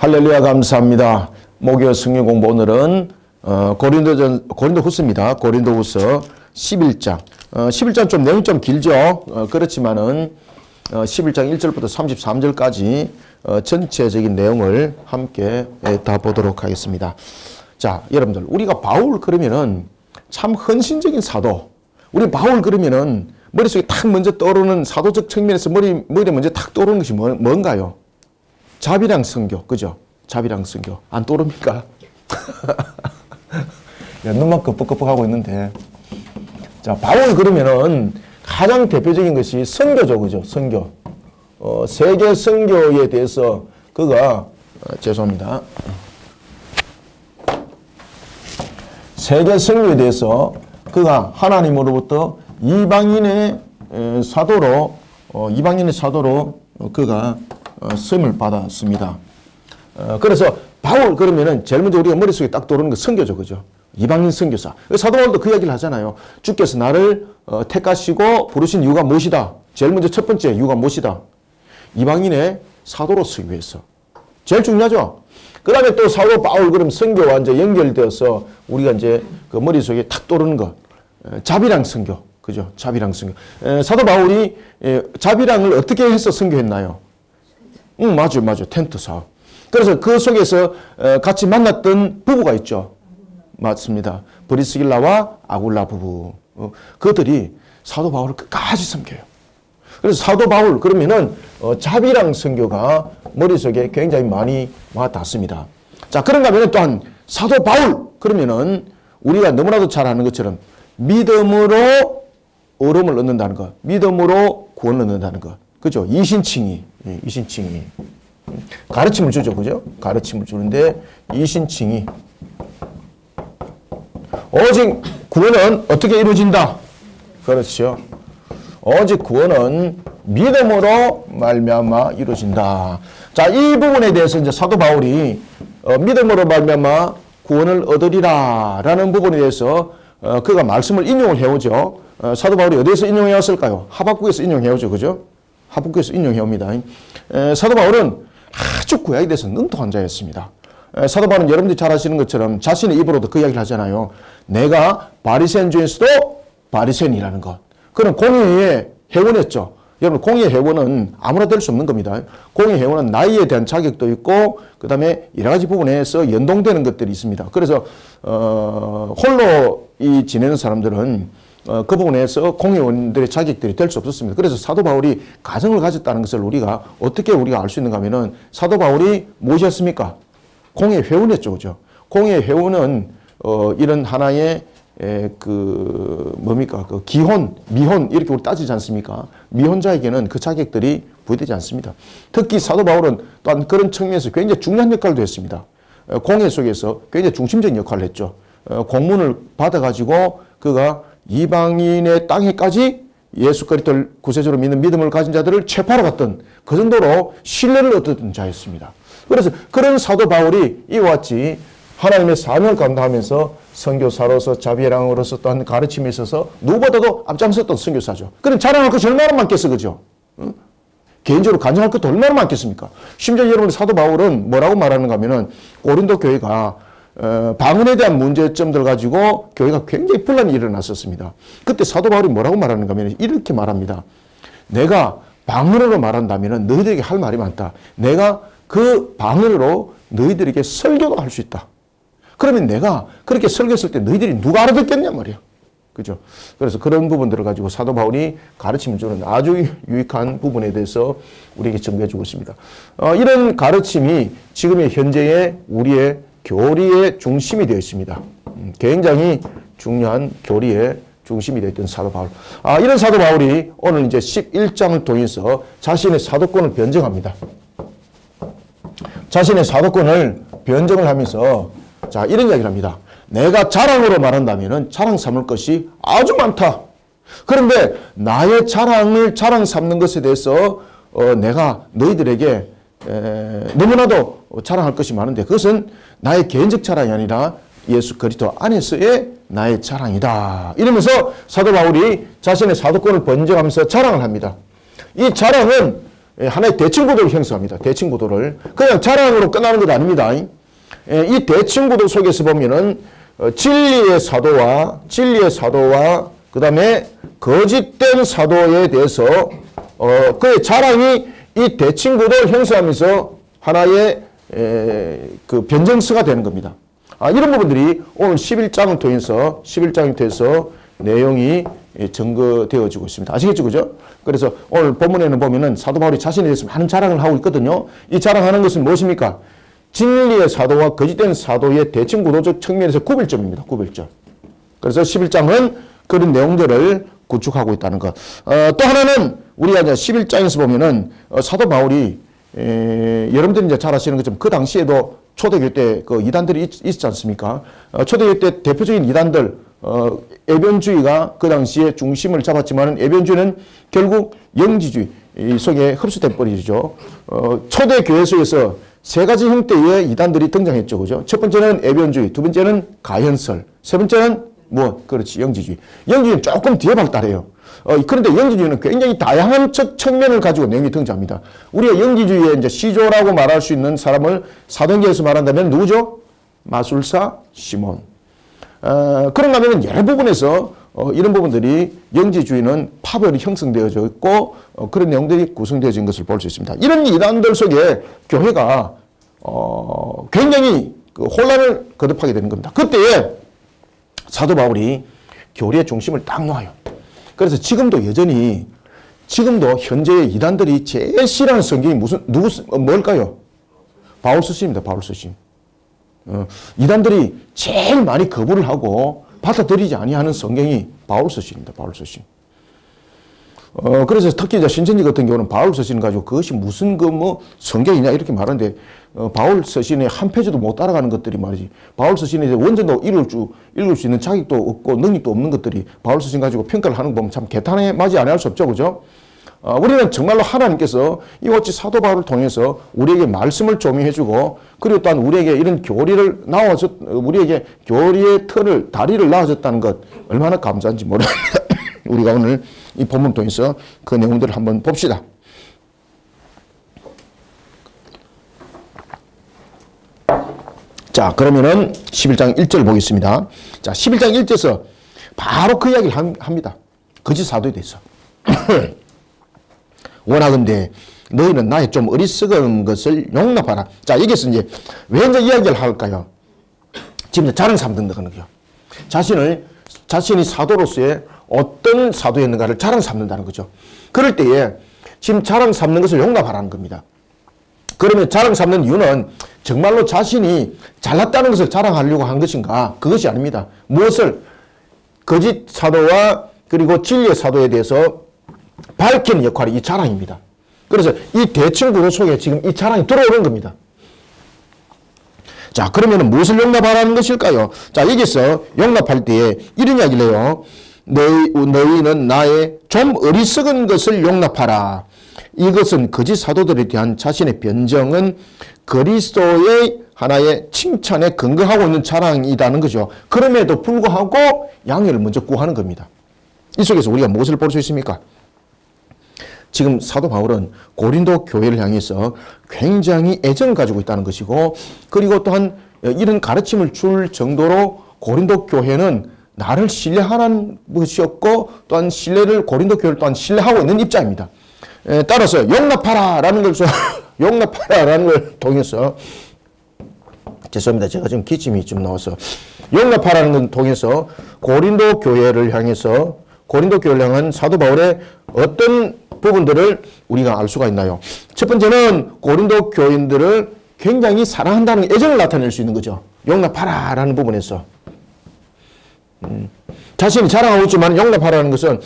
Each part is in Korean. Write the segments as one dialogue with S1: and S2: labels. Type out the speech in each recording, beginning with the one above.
S1: 할렐루야 감사합니다. 목요 성경 공부 오늘은 고린도후서입니다. 고린도후서 11장. 11장 좀 내용 좀 길죠. 그렇지만은 11장 1절부터 33절까지 전체적인 내용을 함께 다 보도록 하겠습니다. 자, 여러분들 우리가 바울 그러면은 참 헌신적인 사도. 우리 바울 그러면은 머릿속에 탁 먼저 떠오르는 사도적 측면에서 머리에 먼저 탁 떠오르는 것이 뭔가요? 자비랑 선교, 그죠? 자비랑 선교. 안 떠오릅니까? 야, 눈만 끄뻑끄뻑하고 있는데. 자, 바울 그러면은 가장 대표적인 것이 선교죠, 그죠? 선교. 세계 선교에 대해서 그가, 죄송합니다. 세계 선교에 대해서 그가 하나님으로부터 이방인의 사도로 그가 쓰임을 받았습니다. 그래서 바울 그러면은 제일 먼저 우리가 머릿속에 딱 떠오르는 거 선교죠, 그죠? 이방인 선교사. 사도 바울도 그 이야기를 하잖아요. 주께서 나를 택하시고 부르신 이유가 무엇이다? 제일 먼저 첫 번째 이유가 무엇이다? 이방인의 사도로 쓰기 위해서. 제일 중요하죠. 그 다음에 또 사도 바울 그럼 선교와 이제 연결되어서 우리가 이제 그 머릿속에 탁 떠오르는 거. 자비랑 선교. 그죠? 자비랑 선교. 사도 바울이 자비랑을 어떻게 해서 선교했나요? 맞아요. 텐트 사업. 그래서 그 속에서 같이 만났던 부부가 있죠. 맞습니다. 브리스길라와 아굴라 부부. 그들이 사도 바울을 끝까지 섬겨요. 그래서 사도 바울 그러면은 자비랑 선교가 머릿속에 굉장히 많이 와닿습니다. 자, 그런가 하면 또한 사도 바울 그러면은 우리가 너무나도 잘 아는 것처럼 믿음으로 얻음을 얻는다는 것, 믿음으로 구원을 얻는다는 것. 그죠? 이신칭의. 가르침을 주죠. 그죠? 가르침을 주는데 이신칭의. 오직 구원은 어떻게 이루어진다? 그렇죠. 오직 구원은 믿음으로 말미암아 이루어진다. 자, 이 부분에 대해서 이제 사도 바울이 믿음으로 말미암아 구원을 얻으리라라는 부분에 대해서 그가 말씀을 인용을 해오죠. 사도 바울이 어디에서 인용해왔을까요? 하박국에서 인용해오죠. 그죠? 하박국에서 인용해옵니다. 사도 바울은 아주 구약에 대해서 능통한 자였습니다. 사도 바울은 여러분들이 잘 아시는 것처럼 자신의 입으로도 그 이야기를 하잖아요. 내가 바리새인 중에서도 바리새인이라는 것. 그런 공의의 회원이었죠. 여러분 공의의 회원은 아무나 될 수 없는 겁니다. 공의의 회원은 나이에 대한 자격도 있고 그 다음에 여러 가지 부분에서 연동되는 것들이 있습니다. 그래서 홀로 지내는 사람들은 그 부분에서 공회원들의 자격들이 될 수 없었습니다. 그래서 사도 바울이 가정을 가졌다는 것을 우리가 어떻게 알 수 있는가 하면은 사도 바울이 무엇이었습니까? 공회 회원이었죠. 그죠? 공회 회원은 이런 하나의 그 기혼, 미혼 이렇게 우리 따지지 않습니까? 미혼자에게는 그 자격들이 부여되지 않습니다. 특히 사도 바울은 또한 그런 측면에서 굉장히 중요한 역할도 했습니다. 공회 속에서 굉장히 중심적인 역할을 했죠. 공문을 받아가지고 그가 이방인의 땅에까지 예수 그리스도를 구세주로 믿는 믿음을 가진 자들을 체포하러 갔던 그 정도로 신뢰를 얻었던 자였습니다. 그래서 그런 사도 바울이 이와 같이 하나님의 사명을 감당하면서 선교사로서 자비랑으로서 또한 가르침에 있어서 누구보다도 앞장섰던 선교사죠. 그럼 자랑할 것이 얼마나 많겠어, 그죠? 개인적으로 간증할 것도 얼마나 많겠습니까? 심지어 여러분 사도 바울은 뭐라고 말하는가 하면은 고린도 교회가 방언에 대한 문제점들 가지고 교회가 굉장히 분란이 일어났었습니다. 그때 사도 바울이 뭐라고 말하는가 하면 이렇게 말합니다. 내가 방언으로 말한다면 너희들에게 할 말이 많다. 내가 그 방언으로 너희들에게 설교도 할 수 있다. 그러면 내가 그렇게 설교했을 때 너희들이 누가 알아듣겠냐 말이야. 그죠? 그래서 그런 부분들을 가지고 사도 바울이 가르침을 주는 아주 유익한 부분에 대해서 우리에게 전개해 주고 있습니다. 이런 가르침이 지금의 현재의 우리의 교리의 중심이 되어 있습니다. 굉장히 중요한 교리의 중심이 되어 있던 사도 바울. 이런 사도 바울이 오늘 이제 11장을 통해서 자신의 사도권을 변증합니다. 자신의 사도권을 변증을 하면서 자, 이런 이야기를 합니다. 내가 자랑으로 말한다면 자랑 삼을 것이 아주 많다. 그런데 나의 자랑을 자랑 삼는 것에 대해서 내가 너희들에게 너무나도 자랑할 것이 많은데 그것은 나의 개인적 자랑이 아니라 예수 그리스도 안에서의 나의 자랑이다. 이러면서 사도 바울이 자신의 사도권을 번정하면서 자랑을 합니다. 이 자랑은 하나의 대칭구도를 형성합니다. 대칭구도를. 그냥 자랑으로 끝나는 것 아닙니다. 이 대칭구도 속에서 보면은 진리의 사도와 그 다음에 거짓된 사도에 대해서 그의 자랑이 이 대칭구도를 형성하면서 하나의 그 변정서가 되는 겁니다. 이런 부분들이 오늘 11장을 통해서 내용이 증거되어지고 있습니다. 아시겠죠? 그죠? 그래서 오늘 본문에는 보면은 사도 바울이 자신에 대해서 많은 자랑을 하고 있거든요. 이 자랑하는 것은 무엇입니까? 진리의 사도와 거짓된 사도의 대칭구도적 측면에서 구별점입니다. 구별점. 그래서 11장은 그런 내용들을 구축하고 있다는 것. 또 하나는 우리가 이제 11장에서 보면은 사도 바울이 여러분들이 이제 잘 아시는 것처럼 그 당시에도 초대교회 때 그 이단들이 있었지 않습니까? 초대교회 때 대표적인 이단들 에변주의가 그 당시에 중심을 잡았지만 에변주의는 결국 영지주의 속에 흡수돼 버리죠. 초대교회 속에서 세 가지 형태의 이단들이 등장했죠. 그죠? 첫 번째는 에변주의, 두 번째는 가현설, 세 번째는 뭐 그렇지 영지주의. 영지주의는 조금 뒤에 발달해요. 그런데 영지주의는 굉장히 다양한 측면을 가지고 내용이 등장합니다. 우리가 영지주의의 이제 시조라고 말할 수 있는 사람을 사도행전에서 말한다면 누구죠? 마술사 시몬. 그런가 하면 여러 부분에서 이런 부분들이 영지주의는 파벌이 형성되어져 있고 그런 내용들이 구성되어진 것을 볼 수 있습니다. 이런 이단들 속에 교회가 굉장히 그 혼란을 거듭하게 되는 겁니다. 그때에 사도 바울이 교리의 중심을 딱 놓아요. 그래서 지금도 현재의 이단들이 제일 싫어하는 성경이 뭘까요? 바울 서신입니다. 바울 서신. 이단들이 제일 많이 거부를 하고 받아들이지 아니하는 성경이 바울 서신입니다. 바울 서신. 그래서 특히 이제 신천지 같은 경우는 바울 서신을 가지고 그것이 무슨 성경이냐 이렇게 말하는데 바울 서신의 한 페이지도 못 따라가는 것들이 말이지. 바울 서신에 대해 원전도 읽을 수 있는 자격도 없고 능력도 없는 것들이 바울 서신 가지고 평가를 하는 거 보면 참 개탄에 맞이 아니할 수 없죠. 그죠? 우리는 정말로 하나님께서 이같이 사도 바울을 통해서 우리에게 말씀을 조명해주고 그리고 또한 우리에게 이런 교리를 우리에게 교리의 다리를 낳아줬다는 것 얼마나 감사한지 모릅니다. 우리가 오늘 이 본문 통해서 그 내용들을 한번 봅시다. 자, 그러면은 11장 1절 보겠습니다. 자, 11장 1절에서 바로 그 이야기를 합니다. 거짓 사도에 대해서. 원하건대 너희는 나의 좀 어리석은 것을 용납하라. 자, 여기서 이제 왜 이제 이야기를 할까요? 지금 자랑 삼는다는 거예요. 자신이 사도로서의 어떤 사도였는가를 자랑 삼는다는 거죠. 그럴 때에 지금 자랑 삼는 것을 용납하라는 겁니다. 그러면 자랑 삼는 이유는 정말로 자신이 잘났다는 것을 자랑하려고 한 것인가? 그것이 아닙니다. 무엇을? 거짓 사도와 그리고 진리의 사도에 대해서 밝히는 역할이 이 자랑입니다. 그래서 이 대칭구도 속에 지금 이 자랑이 들어오는 겁니다. 자, 그러면 무엇을 용납하라는 것일까요? 자, 여기서 용납할 때에 이런 이야기를 해요. 너희는 나의 좀 어리석은 것을 용납하라. 이것은 거짓 사도들에 대한 자신의 변정은 그리스도의 하나의 칭찬에 근거하고 있는 자랑이라는 거죠. 그럼에도 불구하고 양해를 먼저 구하는 겁니다. 이 속에서 우리가 무엇을 볼 수 있습니까? 지금 사도 바울은 고린도 교회를 향해서 굉장히 애정을 가지고 있다는 것이고 그리고 또한 이런 가르침을 줄 정도로 고린도 교회는 나를 신뢰하는 것이었고 또한 고린도 교회를 또한 신뢰하고 있는 입장입니다. 따라서 용납하라라는 걸 통해서 죄송합니다. 제가 지금 기침이 좀 나와서 용납하라는 걸 통해서 고린도 교회를 향한 사도 바울의 어떤 부분들을 우리가 알 수가 있나요? 첫 번째는 고린도 교인들을 굉장히 사랑한다는 애정을 나타낼 수 있는 거죠. 용납하라라는 부분에서. 자신이 자랑하고 있지만 용납하라는 것은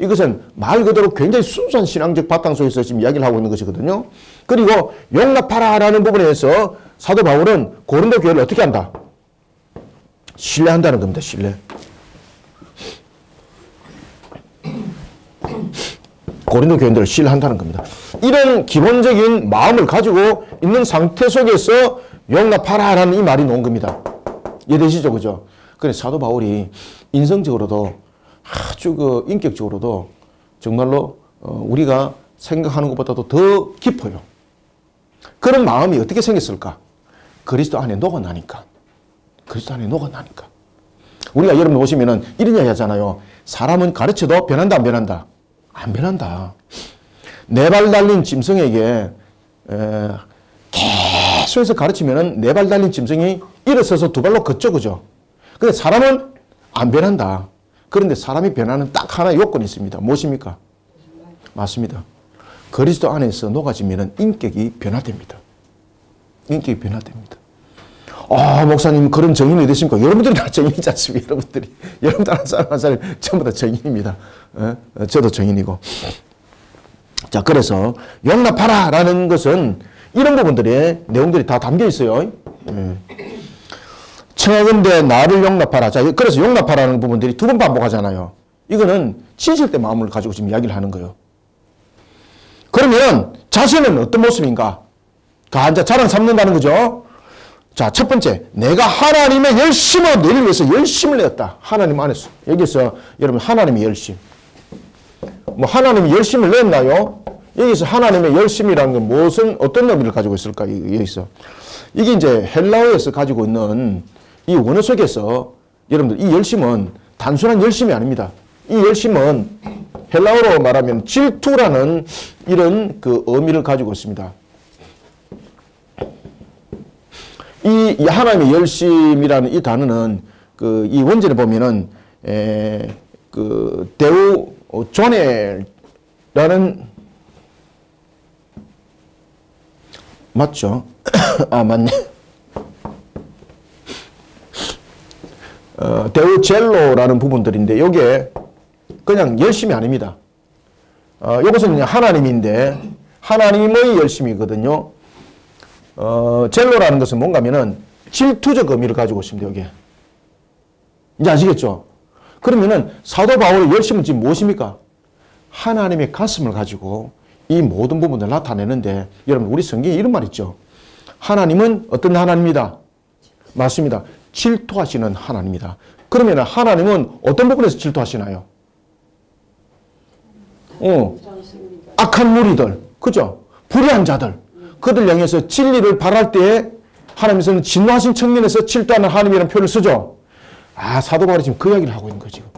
S1: 이것은 말 그대로 굉장히 순수한 신앙적 바탕 속에서 지금 이야기를 하고 있는 것이거든요. 그리고 용납하라라는 부분에서 사도 바울은 고린도 교회를 어떻게 한다? 신뢰한다는 겁니다. 신뢰. 고린도 교인들을 신뢰한다는 겁니다. 이런 기본적인 마음을 가지고 있는 상태 속에서 용납하라라는 이 말이 나온 겁니다. 이해되시죠? 그죠? 그래서 사도 바울이 인성적으로도 아주 인격적으로도 정말로 우리가 생각하는 것보다도 더 깊어요. 그런 마음이 어떻게 생겼을까? 그리스도 안에 녹아나니까. 그리스도 안에 녹아나니까. 우리가 여러분 보시면은 이런 이야기 하잖아요. 사람은 가르쳐도 변한다, 안 변한다? 안 변한다. 네 발 달린 짐승에게 계속해서 가르치면은 네 발 달린 짐승이 일어서서 두 발로 걷죠, 그죠? 근데 사람은 안 변한다. 그런데 사람이 변하는 딱 하나의 요건이 있습니다. 무엇입니까? 맞습니다. 그리스도 안에서 녹아지면은 인격이 변화됩니다. 인격이 변화됩니다. 목사님 그런 정인이 되십니까? 여러분들이 다 정인이지 않습니까? 여러분들 한 사람 한 사람 전부 다 정인입니다. 저도 정인이고. 자, 그래서 용납하라 라는 것은 이런 부분들의 내용들이 다 담겨 있어요. 청하건대 나를 용납하라. 자, 그래서 용납하라는 부분들이 두 번 반복하잖아요. 이거는 진실된 마음을 가지고 지금 이야기를 하는 거예요. 그러면 자신은 어떤 모습인가? 이제 자랑 삼는다는 거죠. 자, 첫 번째, 내가 하나님의 열심으로 너를 위해서 열심을 내었다. 하나님 안에서. 여기서 여러분 하나님의 열심. 뭐 하나님이 열심을 냈나요? 여기서 하나님의 열심이라는 건 무슨 어떤 의미를 가지고 있을까? 여기서 이게 이제 헬라어에서 가지고 있는 이 원어 속에서 여러분들 이 열심은 단순한 열심이 아닙니다. 이 열심은 헬라어로 말하면 질투라는 이런 그 의미를 가지고 있습니다. 이 하나님의 열심이라는 이 단어는 그 이 원전에 보면은 그 데우 조네라는 맞죠? 맞네. 데우젤로라는 부분들인데 요게 그냥 열심이 아닙니다. 이것은 그냥 하나님인데 하나님의 열심이거든요. 젤로라는 것은 뭔가 하면은 질투적 의미를 가지고 있습니다. 여기에. 이제 아시겠죠? 그러면은 사도 바울의 열심은 지금 무엇입니까? 하나님의 가슴을 가지고 이 모든 부분을 나타내는데 여러분 우리 성경에 이런 말 있죠. 하나님은 어떤 하나님이다? 맞습니다. 질투하시는 하나님이다. 그러면 하나님은 어떤 부분에서 질투하시나요? 악한 무리들, 그죠? 불의한 자들, 그들 향해서 진리를 바랄 때에 하나님께서는 진노하신 측면에서 질투하는 하나님이라는 표현을 쓰죠. 사도 바울이 지금 그 이야기를 하고 있는 거죠. 지금.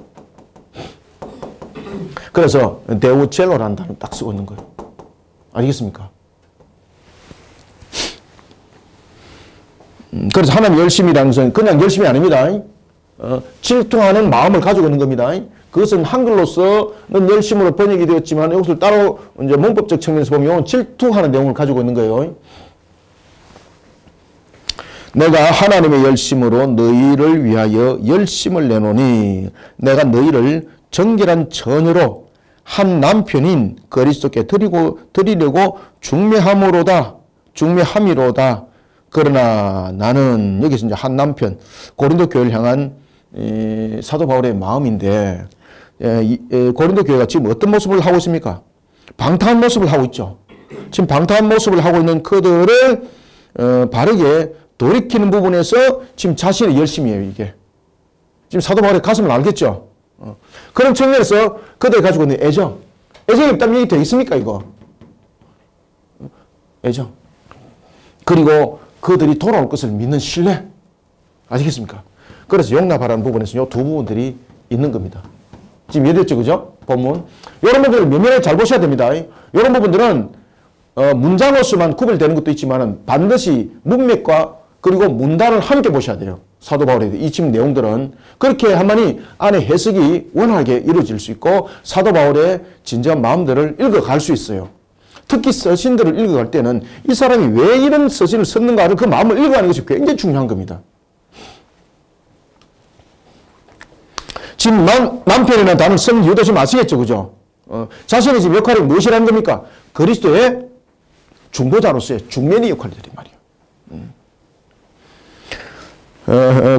S1: 그래서 데우젤로라는 단어를 딱 쓰고 있는 거예요. 알겠습니까? 그래서 하나님 열심이라는 것은 그냥 열심이 아닙니다. 질투하는 마음을 가지고 있는 겁니다. 그것은 한글로서는 열심으로 번역이 되었지만 이것을 따로 이제 문법적 측면에서 보면 질투하는 내용을 가지고 있는 거예요. 내가 하나님의 열심으로 너희를 위하여 열심을 내노니 내가 너희를 정결한 처녀로 한 남편인 그리스도께 드리려고 중매함이로다. 그러나 나는 여기서 이제 한 남편 고린도 교회를 향한 사도 바울의 마음인데 고린도 교회가 지금 어떤 모습을 하고 있습니까? 방탕한 모습을 하고 있죠. 지금 방탕한 모습을 하고 있는 그들을 바르게 돌이키는 부분에서 지금 자신의 열심이에요. 이게 지금 사도 바울의 가슴을 알겠죠. 그런 측면에서 그들이 가지고 있는 애정이 없다면 얘기 되겠습니까? 이거 애정. 그리고 그들이 돌아올 것을 믿는 신뢰. 아시겠습니까? 그래서 용납하라는 부분에서 이 두 부분들이 있는 겁니다. 지금 이해됐죠? 그죠? 본문. 이런 부분들을 면밀하게 잘 보셔야 됩니다. 이런 부분들은 문장으로서만 구별되는 것도 있지만 반드시 문맥과 그리고 문단을 함께 보셔야 돼요. 사도 바울의 이 지금 내용들은 그렇게 하면이 안에 해석이 원활하게 이루어질 수 있고 사도 바울의 진정한 마음들을 읽어갈 수 있어요. 특히 서신들을 읽어갈 때는 이 사람이 왜 이런 서신을 썼는가를 그 마음을 읽어가는 것이 굉장히 중요한 겁니다. 지금 남편이라는 단어를 쓴 이유도 지금 아시겠죠? 그죠? 자신의 지금 역할이 무엇이라는 겁니까? 그리스도의 중보자로서의 중매니 역할이 되란 말이에요.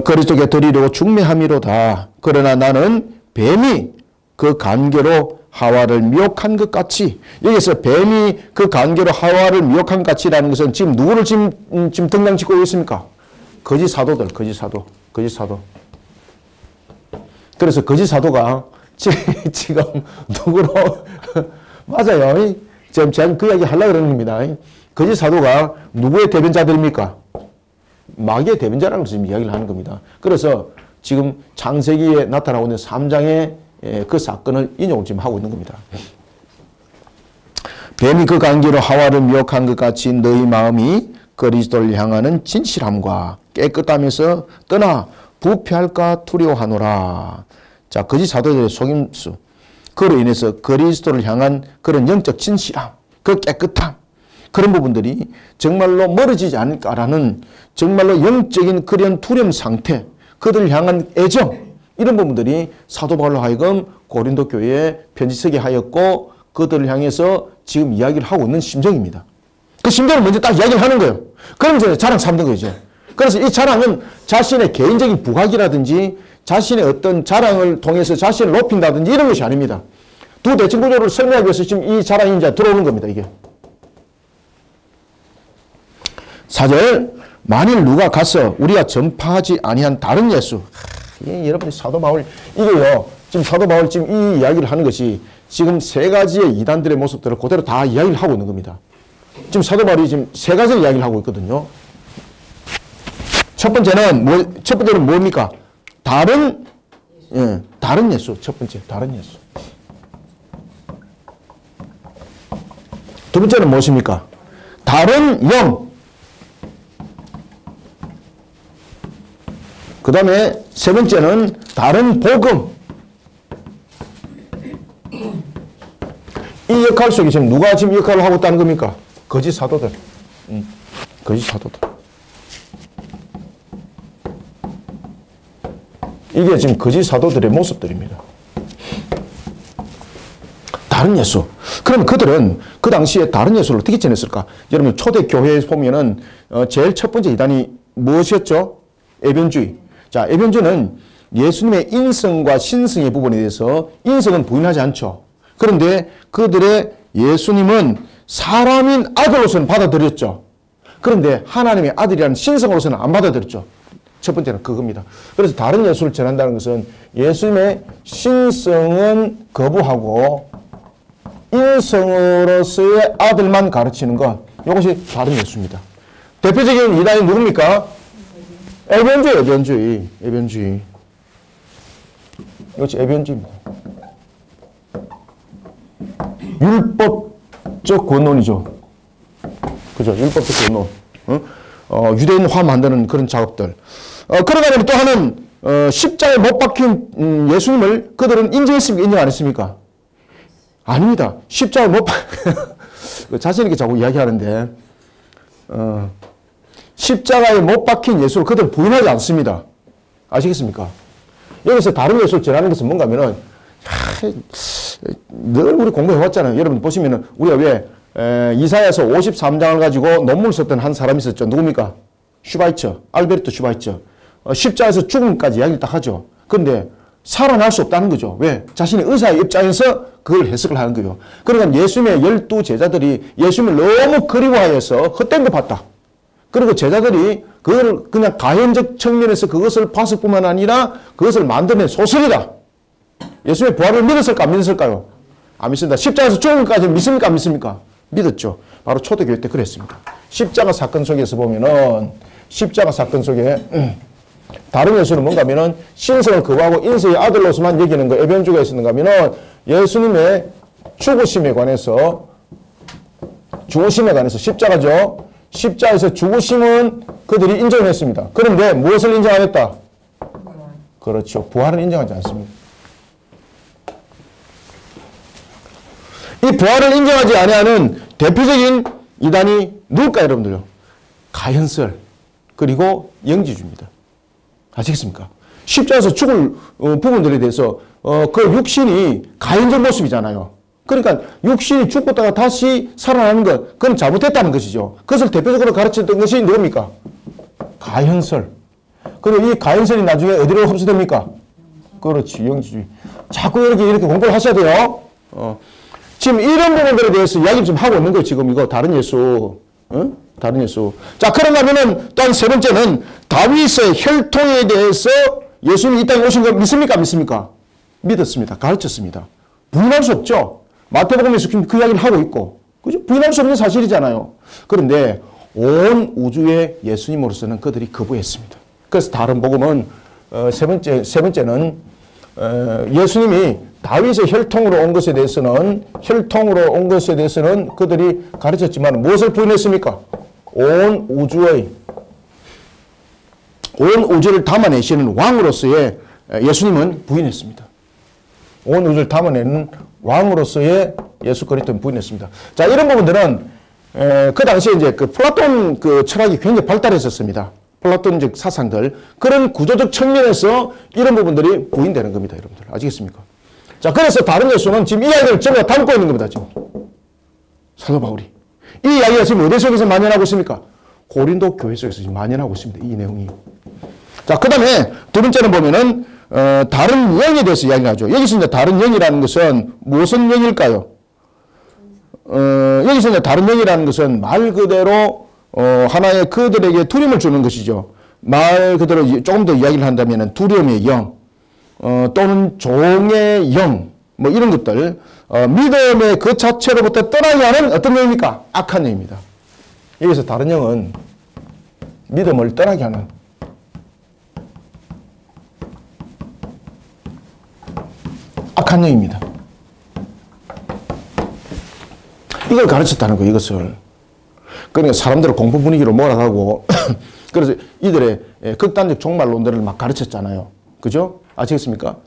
S1: 그리스도께 드리려고 중매함이로다. 그러나 나는 뱀이 그 간계로 하와를 미혹한 것 같이, 여기서 뱀이 그 간계로 하와를 미혹한 것 같이라는 것은 지금 누구를 지금 등장짓고 있습니까? 거짓 사도들, 거짓 사도. 그래서 거짓 사도가 지금 누구로 맞아요. 지금 제가 그 이야기 하려고 그러는 겁니다. 거짓 사도가 누구의 대변자들입니까? 마귀의 대변자라는 것을 지금 이야기를 하는 겁니다. 그래서 지금 창세기에 나타나고 있는 3장의 그 사건을 인용을 지금 하고 있는 겁니다. 뱀이 그 관계로 하와를 미혹한 것 같이 너희 마음이 그리스도를 향하는 진실함과 깨끗함에서 떠나 부패할까 두려워하노라. 자, 거짓 사도들의 속임수. 그로 인해서 그리스도를 향한 그런 영적 진실함, 그 깨끗함, 그런 부분들이 정말로 멀어지지 않을까라는 정말로 영적인 그런 두려움 상태, 그들을 향한 애정, 이런 부분들이 사도 바울로 하여금 고린도 교회에 편지 쓰게 하였고 그들을 향해서 지금 이야기를 하고 있는 심정입니다. 그 심정을 먼저 딱 이야기를 하는 거예요. 그러면서 자랑 삼는 거죠. 그래서 이 자랑은 자신의 개인적인 부각이라든지 자신의 어떤 자랑을 통해서 자신을 높인다든지 이런 것이 아닙니다. 두 대칭 구조를 설명하기 위해서 지금 이 자랑이 이제 들어오는 겁니다. 이게. 4절, 만일 누가 가서 우리가 전파하지 아니한 다른 예수. 여러분이 사도 바울, 이게요, 지금 사도 바울 지금 이 이야기를 하는 것이 지금 세 가지의 이단들의 모습들을 그대로 다 이야기를 하고 있는 겁니다. 지금 사도 바울이 지금 세 가지를 이야기를 하고 있거든요. 첫 번째는 뭡니까? 다른 예수. 첫 번째, 다른 예수. 두 번째는 무엇입니까? 다른 영. 그 다음에 세 번째는 다른 복음. 이 역할 속에 지금 누가 지금 역할을 하고 있다는 겁니까? 거짓 사도들. 거짓 사도들. 이게 지금 거짓 사도들의 모습들입니다. 다른 예수. 그럼 그들은 그 당시에 다른 예수를 어떻게 지냈을까? 여러분 초대 교회에 보면은 제일 첫 번째 이단이 무엇이었죠? 애변주의. 자, 애변주는 예수님의 인성과 신성의 부분에 대해서 인성은 부인하지 않죠. 그런데 그들의 예수님은 사람인 아들로서는 받아들였죠. 그런데 하나님의 아들이라는 신성으로서는 안 받아들였죠. 첫 번째는 그겁니다. 그래서 다른 예수를 전한다는 것은 예수님의 신성은 거부하고 인성으로서의 아들만 가르치는 것, 이것이 다른 예수입니다. 대표적인 이단이 누굽니까? 애변주의. 이것이 애변주의입니다. 율법적 권론이죠. 그죠? 율법적 권론. 유대인화 만드는 그런 작업들. 그러다 보니 또 하나는 십자가에 못 박힌 예수님을 그들은 인정했습니까? 인정 안 했습니까? 아닙니다. 십자가에 못 자신 있게 자꾸 이야기하는데 십자가에 못 박힌 예수를 그들은 부인하지 않습니다. 아시겠습니까? 여기서 다른 예수를 전하는 것은 뭔가 하면은 늘 우리 공부해왔잖아요. 여러분 보시면은 우리가 왜 이사야서 53장을 가지고 논문을 썼던 한 사람이 있었죠. 누굽니까? 슈바이처, 알베르토 슈바이처. 십자가에서 죽음까지 이야기를 딱 하죠. 그런데 살아날 수 없다는 거죠. 왜? 자신의 의사의 입장에서 그걸 해석을 하는 거예요. 그러니까 예수님의 12제자들이 예수님을 너무 그리워하여서 헛된 거 봤다. 그리고 제자들이 그걸 그냥 가현적 측면에서 그것을 봤을 뿐만 아니라 그것을 만들어낸 소설이다. 예수님의 부활을 믿었을까 안 믿었을까요? 안 믿습니다. 십자가에서 죽음까지 믿습니까 안 믿습니까? 믿었죠. 바로 초대교회 때 그랬습니다. 십자가 사건 속에서 보면은 십자가 사건 속에 다른 예수는 뭔가 하면은 신성을 거부하고 인성의 아들로서만 여기는 거 애변주가 있었는가 하면은 예수님의 죽으심에 관해서 십자가죠. 십자가에서 죽으심은 그들이 인정을 했습니다. 그런데 무엇을 인정 안 했다? 그렇죠. 부활은 인정하지 않습니다. 이 부활을 인정하지 아니하는 대표적인 이단이 누굴까요, 여러분들요? 가현설 그리고 영지주입니다. 아시겠습니까? 십자가에서 죽을 부분들에 대해서 그 육신이 가현적 모습이잖아요. 그러니까 육신이 죽었다가 다시 살아나는 것, 그건 잘못됐다는 것이죠. 그것을 대표적으로 가르쳤던 것이 누굽니까? 가현설. 그리고 이 가현설이 나중에 어디로 흡수됩니까? 그렇지, 영지주의. 자꾸 이렇게 공부를 하셔야 돼요. 지금 이런 부분들에 대해서 이야기를 좀 하고 있는 거예요. 지금 이거 다른 예수. 다른 예수. 자, 그러려면은 또한 세 번째는 다윗의 혈통에 대해서 예수님이 이 땅에 오신 거 믿습니까? 안 믿습니까? 믿었습니다. 가르쳤습니다. 부인할 수 없죠. 마태복음에서 그 이야기를 하고 있고. 그죠? 부인할 수 없는 사실이잖아요. 그런데 온 우주의 예수님으로서는 그들이 거부했습니다. 그래서 다른 복음은 세 번째는 예수님이 다윗의 혈통으로 온 것에 대해서는 그들이 가르쳤지만 무엇을 부인했습니까? 온 우주를 담아내시는 왕으로서의 예수님은 부인했습니다. 온 우주를 담아내는 왕으로서의 예수 그리스도는 부인했습니다. 자, 이런 부분들은 그 당시에 이제 그 플라톤 그 철학이 굉장히 발달했었습니다. 플라톤적 사상들. 그런 구조적 측면에서 이런 부분들이 부인되는 겁니다, 여러분들. 아시겠습니까? 자, 그래서 다른 예수는 지금 이 이야기를 전부 다 담고 있는 겁니다, 지금. 사도 바울이. 이 이야기가 지금 어디 속에서 만연하고 있습니까? 고린도 교회 속에서 지금 만연하고 있습니다, 이 내용이. 자, 그 다음에 두 번째는 보면은, 다른 영에 대해서 이야기를 하죠. 여기서 이제 다른 영이라는 것은 무슨 영일까요? 여기서 이제 다른 영이라는 것은 말 그대로, 하나의 그들에게 두려움을 주는 것이죠. 말 그대로 조금 더 이야기를 한다면 두려움의 영, 또는 종의 영, 뭐 이런 것들, 믿음의 그 자체로부터 떠나게 하는 어떤 영입니까? 악한 영입니다. 여기서 다른 영은 믿음을 떠나게 하는 악한 영입니다. 이걸 가르쳤다는 거예요, 이것을. 그러니까 사람들을 공포 분위기로 몰아가고, 그래서 이들의 극단적 종말론들을 막 가르쳤잖아요. 그죠? 아시겠습니까?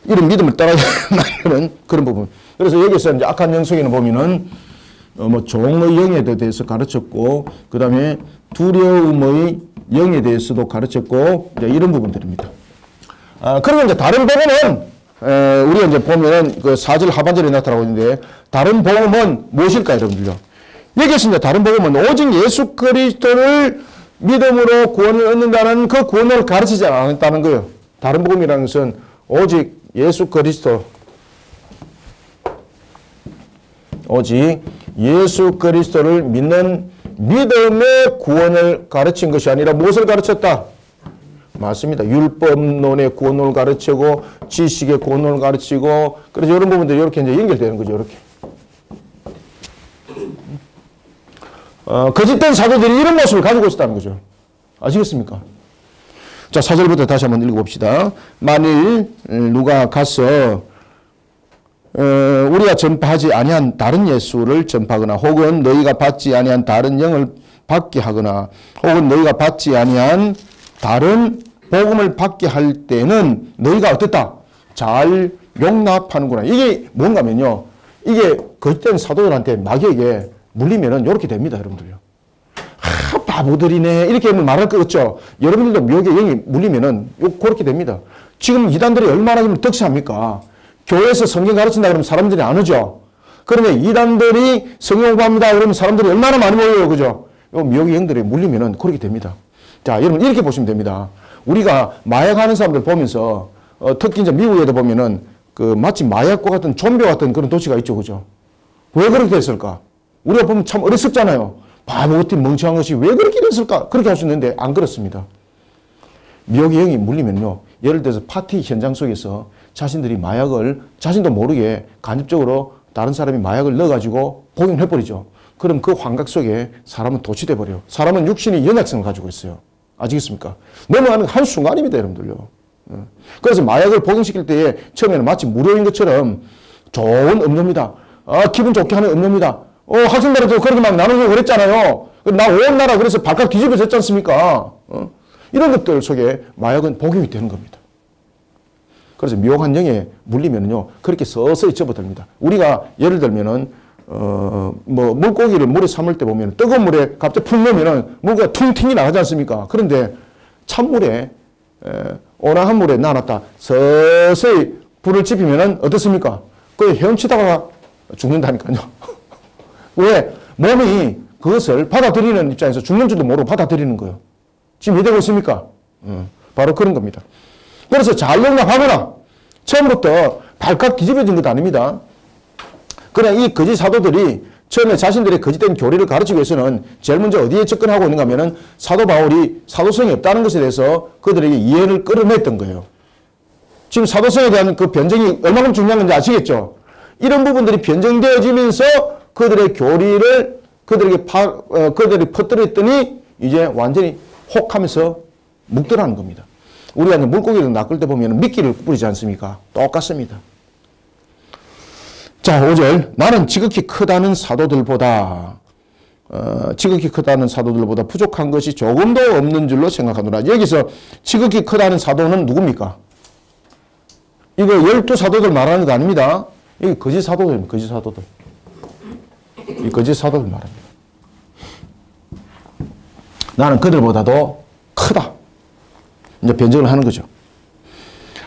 S1: 이런 믿음을 따라가는 그런 부분. 그래서 여기서 이제 악한 영 속에는 보면은, 뭐 종의 영에 대해서 가르쳤고, 그 다음에 두려움의 영에 대해서도 가르쳤고, 이제 이런 부분들입니다. 그리고 이제 다른 복음은, 우리가 이제 보면은 그 4절 하반절에 나타나고 있는데, 다른 복음은 무엇일까요, 여러분들요? 여기서 이제 다른 복음은 오직 예수 그리스도를 믿음으로 구원을 얻는다는 그 구원을 가르치지 않았다는 거예요. 다른 복음이라는 것은 오직 예수 그리스도, 오직 예수 그리스도를 믿는 믿음의 구원을 가르친 것이 아니라 무엇을 가르쳤다? 맞습니다. 율법론의 구원을 가르치고 지식의 구원을 가르치고, 그래서 이런 부분들이 이렇게 이제 연결되는 거죠. 이렇게. 거짓된 사도들이 이런 모습을 가지고 있었다는 거죠. 아시겠습니까? 자, 4절부터 다시 한번 읽어봅시다. 만일 누가 가서 우리가 전파하지 아니한 다른 예수를 전파하거나, 혹은 너희가 받지 아니한 다른 영을 받게 하거나, 혹은 너희가 받지 아니한 다른 복음을 받게 할 때는 너희가 어떻다? 잘 용납하는구나. 이게 뭔가면요, 이게 거짓된 사도들한테 마귀에게 물리면은 이렇게 됩니다, 여러분들요. 바보들이네, 이렇게 말할 거 없죠. 여러분들도 미혹의 영이 물리면은 그렇게 됩니다. 지금 이단들이 얼마나 득세합니까? 교회에서 성경 가르친다 그러면 사람들이 안 오죠. 그런데 이단들이 성경 공부합니다 그러면 사람들이 얼마나 많이 모여요, 그죠? 요 미혹의 영들이 물리면은 그렇게 됩니다. 자, 여러분 이렇게 보시면 됩니다. 우리가 마약하는 사람들 보면서 특히 이제 미국에도 보면은 그 마치 마약과 같은 좀비 같은 그런 도시가 있죠, 그죠? 왜 그렇게 됐을까? 우리가 보면 참 어리석잖아요. 바보 같은 멍청한 것이 왜 그렇게 됐을까? 그렇게 할 수 있는데 안 그렇습니다. 미혹의 영이 물리면요, 예를 들어서 파티 현장 속에서 자신들이 마약을 자신도 모르게 간접적으로 다른 사람이 마약을 넣어가지고 복용해버리죠. 그럼 그 환각 속에 사람은 도취돼 버려요. 사람은 육신이 연약성을 가지고 있어요. 아시겠습니까? 넘어가는 한순간입니다, 여러분들요. 그래서 마약을 복용시킬 때에 처음에는 마치 무료인 것처럼 좋은 음료입니다. 기분 좋게 하는 음료입니다. 학생들한테도 그렇게 막 나누고 그랬잖아요. 나 오온나라 그래서 발칵 뒤집어졌지 않습니까? 이런 것들 속에 마약은 복용이 되는 겁니다. 그래서 미혹한 영에 물리면요, 그렇게 서서히 접어듭니다. 우리가 예를 들면은, 뭐, 물고기를 물에 삶을 때 보면 뜨거운 물에 갑자기 푹 넣으면은 물고기가 퉁퉁이 나가지 않습니까? 그런데 찬물에, 온화한 물에 놔놨다 서서히 불을 지피면은 어떻습니까? 그 헤엄치다가 죽는다니까요. 왜? 몸이 그것을 받아들이는 입장에서 죽는 줄도 모르고 받아들이는 거예요. 지금 이해되고 있습니까? 바로 그런 겁니다. 그래서 잘 용납하거나 처음부터 발칵 뒤집어진 것도 아닙니다. 그냥 이 거짓 사도들이 처음에 자신들의 거짓된 교리를 가르치기 위해서는 제일 먼저 어디에 접근하고 있는가 하면은 사도 바울이 사도성이 없다는 것에 대해서 그들에게 이해를 끌어냈던 거예요. 지금 사도성에 대한 그 변정이 얼마나 중요한 건지 아시겠죠? 이런 부분들이 변정되어지면서 그들의 교리를 그들이 퍼뜨렸더니 이제 완전히 혹하면서 묵더라는 겁니다. 우리가 이제 물고기를 낚을 때 보면 미끼를 뿌리지 않습니까? 똑같습니다. 자, 5절. 나는 지극히 크다는 사도들보다 부족한 것이 조금도 없는 줄로 생각하노라. 여기서 지극히 크다는 사도는 누굽니까? 이거 12사도들 말하는 거 아닙니다. 이게 거짓 사도들입니다. 거짓 사도들. 이 거짓 사도들 말합니다. 나는 그들보다도 크다. 이제 변증을 하는 거죠.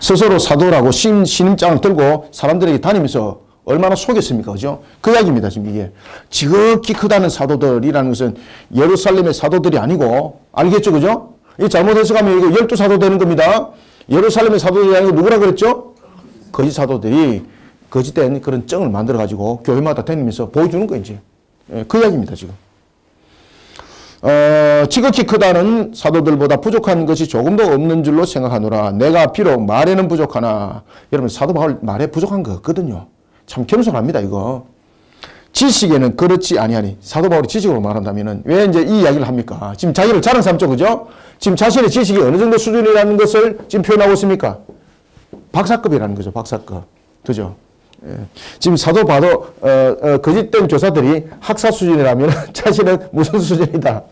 S1: 스스로 사도라고 신임장을 들고 사람들에게 다니면서 얼마나 속였습니까? 그죠? 그 이야기입니다. 지금 이게. 지극히 크다는 사도들이라는 것은 예루살렘의 사도들이 아니고, 알겠죠? 그죠? 이 잘못 해석하면 이거 12사도 되는 겁니다. 예루살렘의 사도들이 아니고 누구라 그랬죠? 거짓 사도들이 거짓된 그런 정을 만들어가지고 교회마다 다니면서 보여주는 거예요, 이제. 그 이야기입니다, 지금. 지극히 크다는 사도들보다 부족한 것이 조금도 없는 줄로 생각하노라. 내가 비록 말에는 부족하나. 여러분, 사도 바울 말에 부족한 거 없거든요. 참 겸손합니다, 이거. 지식에는 그렇지 아니하니. 사도 바울이 지식으로 말한다면은 왜 이제 이 이야기를 합니까? 지금 자기를 자랑 삼죠, 그죠? 지금 자신의 지식이 어느 정도 수준이라는 것을 지금 표현하고 있습니까? 박사급이라는 거죠, 박사급. 그죠? 예. 지금 사도 바도 거짓된 교사들이 학사 수준이라면 자신은 무슨 수준이다?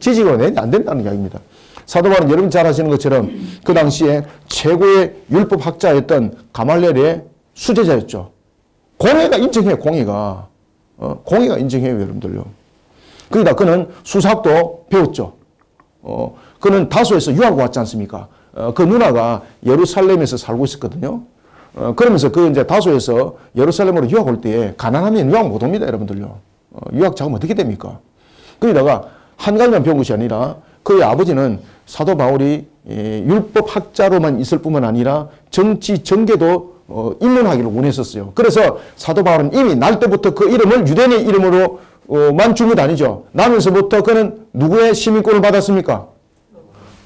S1: 지식으로 내면 안 된다는 이야기입니다. 사도 바울은 여러분 잘 아시는 것처럼 그 당시에 최고의 율법 학자였던 가말리엘의 수제자였죠. 공회가 인정해요, 공회가. 공회가 인정해요, 여러분들요. 그러다 그는 수사학도 배웠죠. 그는 다소에서 유학 왔지 않습니까? 그 누나가 예루살렘에서 살고 있었거든요. 그러면서 그 이제 다소에서 예루살렘으로 유학 올 때 가난하면 유학 못 옵니다, 여러분들요. 유학 자금 어떻게 됩니까? 그러다가 한 가지만 배운 것이 아니라 그의 아버지는 사도 바울이 율법 학자로만 있을 뿐만 아니라 정치, 정계도 입문하기를 원했었어요. 그래서 사도 바울은 이미 날 때부터 그 이름을 유대인의 이름으로만 주고 다니죠. 나면서부터 그는 누구의 시민권을 받았습니까?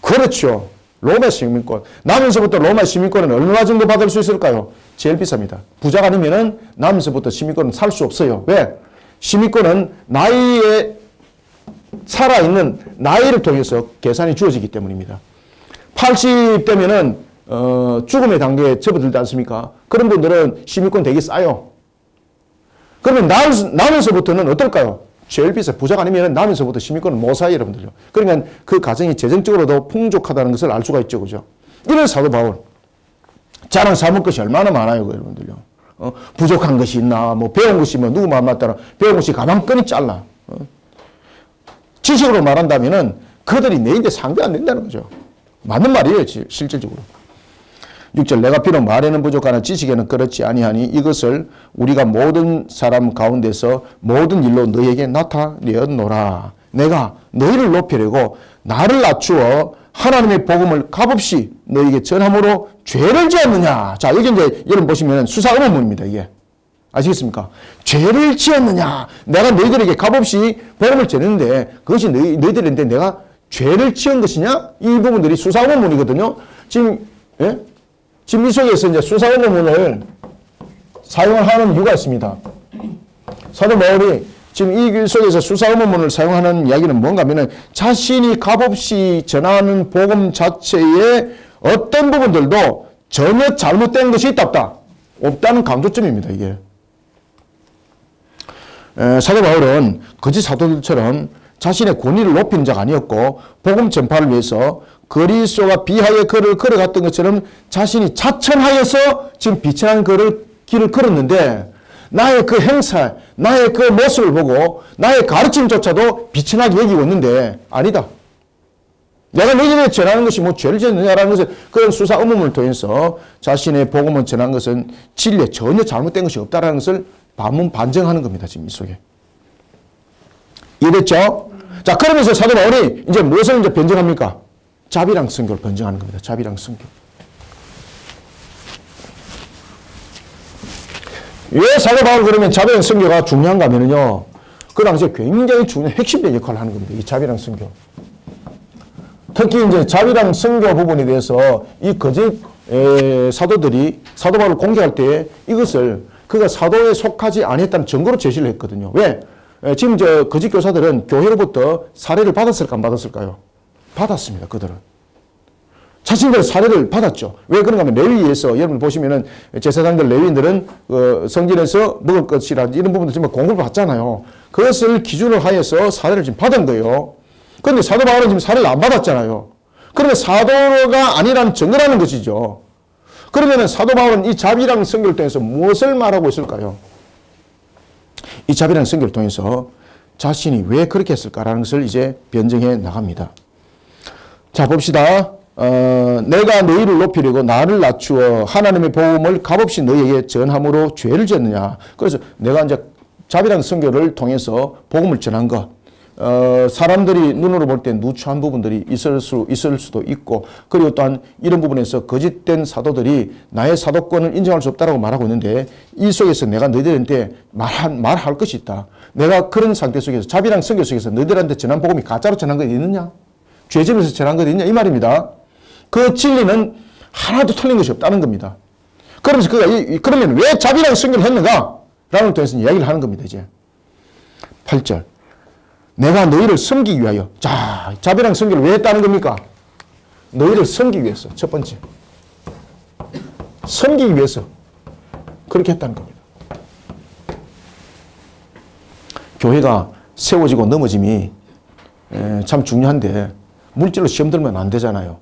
S1: 그렇죠. 로마 시민권. 나면서부터 로마 시민권은 얼마 정도 받을 수 있을까요? 제일 비쌉니다. 부자가 아니면은 나면서부터 시민권은 살 수 없어요. 왜? 시민권은 나이에 살아있는 나이를 통해서 계산이 주어지기 때문입니다. 80대면은 죽음의 단계에 접어들지 않습니까? 그런 분들은 시민권 되게 싸요. 그러면 나면서부터는 어떨까요? 제일 비싸. 부자가 아니면 나면서부터 시민권은 못 사요, 여러분들요. 그러니까 그 가정이 재정적으로도 풍족하다는 것을 알 수가 있죠, 그죠? 이런 사도 바울. 자랑 삼을 것이 얼마나 많아요, 여러분들요. 부족한 것이 있나, 뭐 배운 것이 뭐 누구 말 맞다라 배운 것이 가방끈이 잘라. 지식으로 말한다면은 그들이 내인데 상대 안 된다는 거죠. 맞는 말이에요, 실질적으로. 6절 내가 비록 말에는 부족하나 지식에는 그렇지 아니하니 이것을 우리가 모든 사람 가운데서 모든 일로 너희에게 나타내었노라. 내가 너희를 높이려고 나를 낮추어 하나님의 복음을 값없이 너희에게 전함으로 죄를 지었느냐. 자, 여기 이제 여러분 보시면 수사 의문문입니다, 이게. 아시겠습니까? 죄를 지었느냐. 내가 너희들에게 값없이 복음을 전했는데 그것이 너희들인데 내가 죄를 지은 것이냐? 이 부분들이 수사 의문문이거든요. 지금, 예? 지금 이 속에서 이제 수사 의문문을 사용을 하는 이유가 있습니다. 사도 바울이 지금 이 속에서 수사 의문문을 사용하는 이야기는 뭔가 하면은 자신이 값없이 전하는 복음 자체에 어떤 부분들도 전혀 잘못된 것이 있다, 없다는 강조점입니다, 이게. 사도 바울은 거짓 사도들처럼 자신의 권위를 높이는 자가 아니었고 복음 전파를 위해서 그리스도가 비하여 그를 걸어갔던 것처럼 자신이 자천하여서 지금 비천한 길을 걸었는데 나의 그 행사, 나의 그 모습을 보고 나의 가르침조차도 비천하게 여기고 있는데 아니다. 내가 너희들에게 전하는 것이 뭐 죄를 지었느냐라는 것을 그런 수사 의문문을 통해서 자신의 복음을 전한 것은 진리에 전혀 잘못된 것이 없다라는 것을 반증하는 겁니다. 지금 이 속에. 이해됐죠? 자, 그러면서 사도 바울이 이제 무엇을 이제 변증합니까? 자비랑 선교를 변증하는 겁니다. 자비랑 선교. 왜 사도 바울 그러면 자비랑 선교가 중요한가 하면요. 그 당시에 굉장히 중요한 핵심적인 역할을 하는 겁니다. 이 자비랑 선교. 특히 이제 자비랑 선교 부분에 대해서 이 거짓 사도들이 사도 바울을 공격할 때 이것을 그가 사도에 속하지 아니했다는 증거로 제시를 했거든요. 왜? 지금 거짓 교사들은 교회로부터 사례를 받았을까 안 받았을까요? 받았습니다. 그들은. 자신들의 사례를 받았죠. 왜 그런가 하면 레위에서 여러분 보시면은 제사장들 레위인들은 성전에서 먹을 것이라든지 이런 부분들 지금 공급을 받잖아요. 그것을 기준으로 하여서 사례를 지금 받은 거예요. 그런데 사도 바울은 지금 사례를 안 받았잖아요. 그러면 사도가 아니라는 증거라는 것이죠. 그러면 사도 바울은 이 자비랑 선교를 통해서 무엇을 말하고 있을까요? 이 자비랑 선교를 통해서 자신이 왜 그렇게 했을까라는 것을 이제 변증해 나갑니다. 자, 봅시다. 내가 너희를 높이려고 나를 낮추어 하나님의 복음을 값없이 너희에게 전함으로 죄를 지었느냐. 그래서 내가 이제 자비랑 선교를 통해서 복음을 전한 것. 사람들이 눈으로 볼 때 누추한 부분들이 있을 수도 있고, 그리고 또한 이런 부분에서 거짓된 사도들이 나의 사도권을 인정할 수 없다라고 말하고 있는데, 이 속에서 내가 너희들한테 말할 것이 있다. 내가 그런 상태 속에서 자비랑 선교 속에서 너희들한테 전한 복음이 가짜로 전한 것이 있느냐? 죄짐에서 전한 것이 있냐? 이 말입니다. 그 진리는 하나도 틀린 것이 없다는 겁니다. 그러면서 그러면 왜 자비랑 선교를 했는가? 라는 통해서 이야기를 하는 겁니다, 이제. 8절. 내가 너희를 섬기기 위하여. 자, 자비랑 선교를 왜 했다는 겁니까? 너희를 섬기기 위해서. 첫 번째. 섬기기 위해서. 그렇게 했다는 겁니다. 교회가 세워지고 넘어짐이 참 중요한데 물질로 시험 들면 안 되잖아요.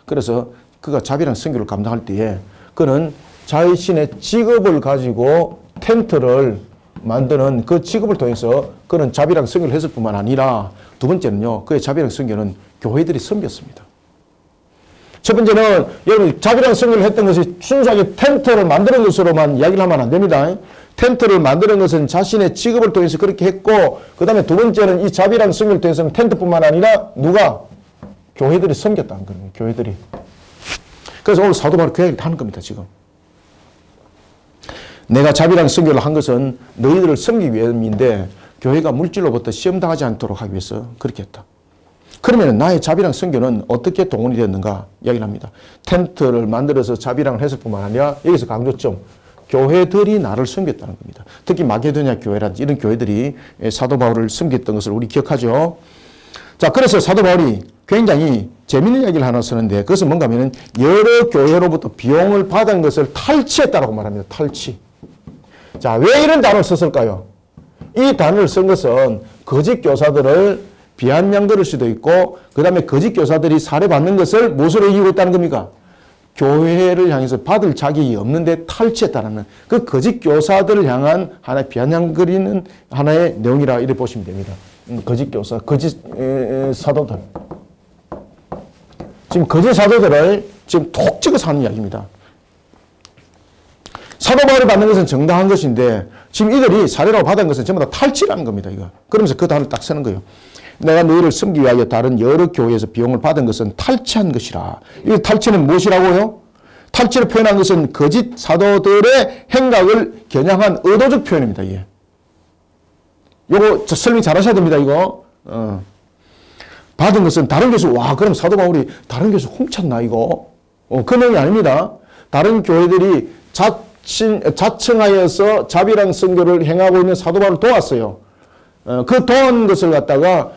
S1: 그래서 그가 자비랑 선교를 감당할 때에 그는 자신의 직업을 가지고 텐트를 만드는 그 직업을 통해서 그는 자비랑 선교를 했을 뿐만 아니라 두 번째는요, 그의 자비랑 선교는 교회들이 섬겼습니다. 첫 번째는 여러분 자비랑 선교를 했던 것이 순수하게 텐트를 만드는 것으로만 이야기를 하면 안 됩니다. 텐트를 만드는 것은 자신의 직업을 통해서 그렇게 했고, 그 다음에 두 번째는 이 자비랑 선교를 통해서는 텐트뿐만 아니라 누가? 교회들이 섬겼다는 거예요. 교회들이. 그래서 오늘 사도 바울이 그 얘기를 하는 겁니다. 지금. 내가 자비랑 선교를 한 것은 너희들을 섬기기 위함인데 교회가 물질로부터 시험당하지 않도록 하기 위해서 그렇게 했다. 그러면 나의 자비랑 선교는 어떻게 동원이 되었는가 이야기를 합니다. 텐트를 만들어서 자비랑을 했을 뿐만 아니라 여기서 강조점, 교회들이 나를 섬겼다는 겁니다. 특히 마게도냐 교회라든지 이런 교회들이 사도 바울을 섬겼던 것을 우리 기억하죠. 자, 그래서 사도 바울이 굉장히 재미있는 이야기를 하나 쓰는데 그것은 뭔가 하면 여러 교회로부터 비용을 받은 것을 탈취했다라고 말합니다. 탈취. 자, 왜 이런 단어를 썼을까요? 이 단어를 쓴 것은 거짓 교사들을 비아냥거릴 수도 있고, 그 다음에 거짓 교사들이 사례받는 것을 무엇으로 이기고 있다는 겁니까? 교회를 향해서 받을 자격이 없는데 탈취했다는 그 거짓 교사들을 향한 하나의 비아냥거리는 하나의 내용이라 이렇게 보시면 됩니다. 거짓 교사, 거짓 사도들. 지금 거짓 사도들을 지금 톡 찍어서 하는 이야기입니다. 사도 바울이 받는 것은 정당한 것인데 지금 이들이 사례라고 받은 것은 전부 다 탈취라는 겁니다. 이거. 그러면서 그 단어를 딱 쓰는 거예요. 내가 너희를 섬기기 위하여 다른 여러 교회에서 비용을 받은 것은 탈취한 것이라. 이 탈취는 무엇이라고요? 탈취를 표현한 것은 거짓 사도들의 행각을 겨냥한 의도적 표현입니다. 이게. 요거 설명 잘 하셔야 됩니다. 이거. 받은 것은 다른 교수, 와, 그럼 사도 바울이 다른 교수 훔쳤나, 이거? 그 내용이 아닙니다. 다른 교회들이 자청하여서 자비랑 선교를 행하고 있는 사도 바울을 도왔어요. 그 도운 것을 갖다가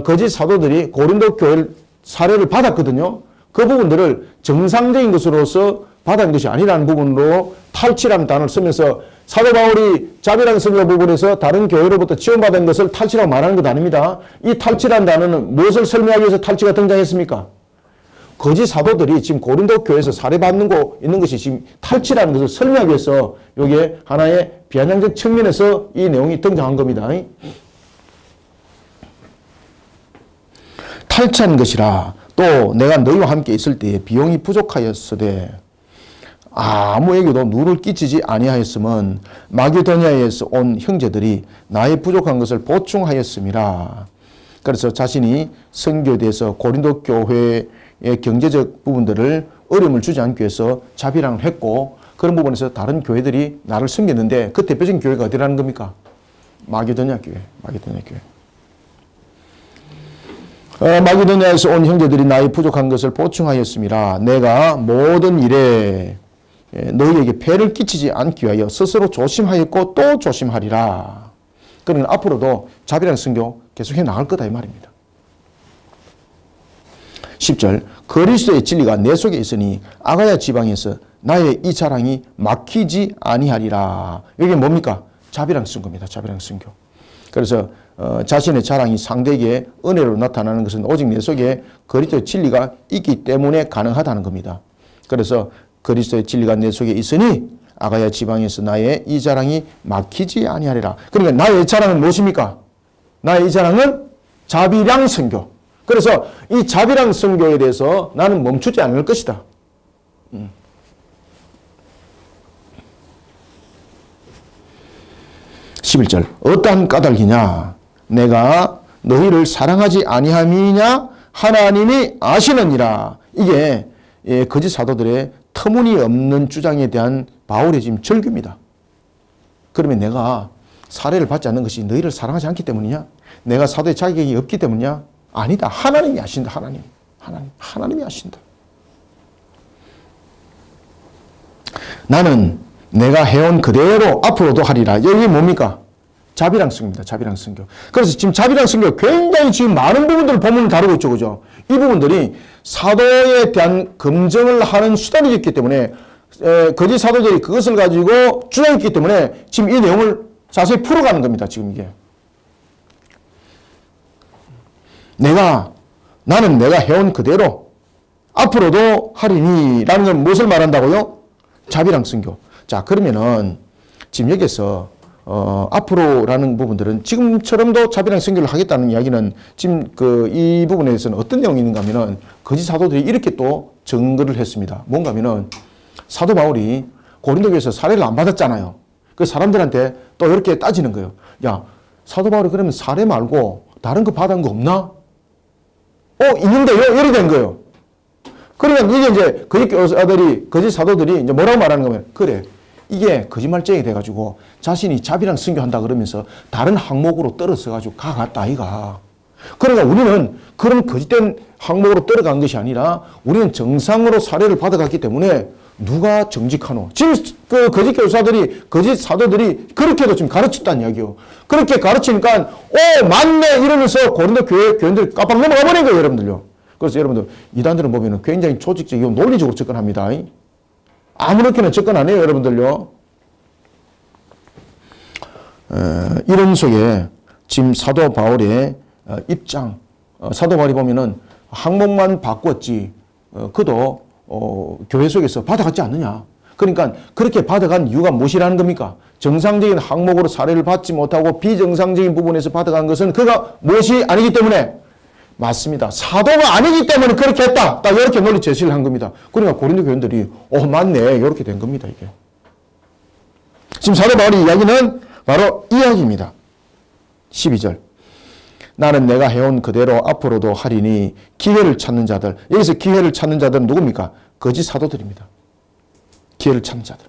S1: 거짓 사도들이 고린도 교회 사례를 받았거든요. 그 부분들을 정상적인 것으로서 받은 것이 아니라는 부분으로 탈취라는 단어를 쓰면서 사도 바울이 자비랑 선교 부분에서 다른 교회로부터 지원받은 것을 탈취라고 말하는 것 아닙니다. 이 탈취라는 단어는 무엇을 설명하기 위해서 탈취가 등장했습니까? 거짓 사도들이 지금 고린도 교회에서 사례받는 거 있는 것이 지금 탈취라는 것을 설명하기 위해서 이게 하나의 비아냥적 측면에서 이 내용이 등장한 겁니다. 탈취한 것이라. 또 내가 너희와 함께 있을 때에 비용이 부족하였으되 아무에게도 누를 끼치지 아니하였음은 마게도냐에서 온 형제들이 나의 부족한 것을 보충하였음이라. 그래서 자신이 선교대에서 고린도 교회의 경제적 부분들을 어려움을 주지 않기 위해서 자비랑을 했고, 그런 부분에서 다른 교회들이 나를 섬겼는데 그 대표적인 교회가 어디라는 겁니까? 마게도냐 교회. 마게도냐 교회. 마게도냐에서 온 형제들이 나의 부족한 것을 보충하였음이라. 내가 모든 일에 너희에게 폐를 끼치지 않기 위하여 스스로 조심하였고 또 조심하리라. 그러면 앞으로도 자비랑 순교 계속해 나갈 거다 이 말입니다. 10절 그리스도의 진리가 내 속에 있으니 아가야 지방에서 나의 이 자랑이 막히지 아니하리라. 이게 뭡니까? 자비랑 순교입니다. 자비랑 순교. 그래서 자신의 자랑이 상대에게 은혜로 나타나는 것은 오직 내 속에 그리스도의 진리가 있기 때문에 가능하다는 겁니다. 그래서 그리스도의 진리가 내 속에 있으니 아가야 지방에서 나의 이 자랑이 막히지 아니하리라. 그러니까 나의 자랑은 무엇입니까? 나의 이 자랑은 자비랑 순교. 그래서 이 자비랑 순교에 대해서 나는 멈추지 않을 것이다. 11절 어떠한 까닭이냐 내가 너희를 사랑하지 아니함이냐 하나님이 아시느니라. 이게 거짓 사도들의 터무니없는 주장에 대한 바울의 지금 절규입니다. 그러면 내가 살해를 받지 않는 것이 너희를 사랑하지 않기 때문이냐? 내가 사도의 자격이 없기 때문이냐? 아니다. 하나님이 아신다. 하나님이 아신다. 나는 내가 해온 그대로 앞으로도 하리라. 여기 뭡니까? 자비랑 순교입니다. 자비랑 순교. 그래서 지금 자비랑 순교 굉장히 지금 많은 부분들을 본문을 다루고 있죠. 그죠? 이 부분들이 사도에 대한 검증을 하는 수단이 있기 때문에 거짓 사도들이 그것을 가지고 주장했기 때문에 지금 이 내용을 자세히 풀어가는 겁니다. 지금 이게. 나는 내가 해온 그대로 앞으로도 하리니 라는 건 무엇을 말한다고요? 자비랑 순교. 자, 그러면은 지금 여기서 앞으로라는 부분들은 지금처럼도 자비랑 순교를 하겠다는 이야기는 지금 이 부분에 대해서는 어떤 내용이 있는가 하면은 거짓 사도들이 이렇게 또 증거를 했습니다. 뭔가 하면은 사도 바울이 고린도 교회에서 살해를 안 받았잖아요. 그 사람들한테 또 이렇게 따지는 거예요. 야, 사도 바울이 그러면 살해 말고 다른 거 받은 거 없나? 있는데요? 이렇게 된 거예요. 그러면 이게 이제 거짓 사도들이 이제 뭐라고 말하는 거면, 그래, 이게 거짓말쟁이 돼가지고 자신이 자비랑 순교한다 그러면서 다른 항목으로 떨어져가지고 가갔다, 아이가. 그러니까 우리는 그런 거짓된 항목으로 떨어간 것이 아니라 우리는 정상으로 살해를 받아갔기 때문에 누가 정직하노? 지금 거짓 교사들이, 거짓 사도들이 그렇게도 지금 가르쳤다는 이야기요. 그렇게 가르치니까, 맞네! 이러면서 고린도 교인들 깜빡 넘어가 버린 거예요, 여러분들요. 그래서 여러분들, 이단들은 보면 굉장히 조직적이고 논리적으로 접근합니다. 아무렇게나 접근 안 해요, 여러분들요. 이런 속에 지금 사도 바울의 입장, 사도 바울이 보면은 항목만 바꿨지, 그도 교회 속에서 받아갔지 않느냐. 그러니까 그렇게 받아간 이유가 무엇이라는 겁니까? 정상적인 항목으로 사례를 받지 못하고 비정상적인 부분에서 받아간 것은 그가 무엇이 아니기 때문에 맞습니다. 사도가 아니기 때문에 그렇게 했다. 딱 이렇게 논리 제시를 한 겁니다. 그러니까 고린도 교인들이 맞네. 이렇게 된 겁니다. 이게. 지금 사도 바울의 이야기는 바로 이 이야기입니다. 12절. 나는 내가 해온 그대로 앞으로도 하리니 기회를 찾는 자들. 여기서 기회를 찾는 자들은 누굽니까? 거짓 사도들입니다. 기회를 찾는 자들.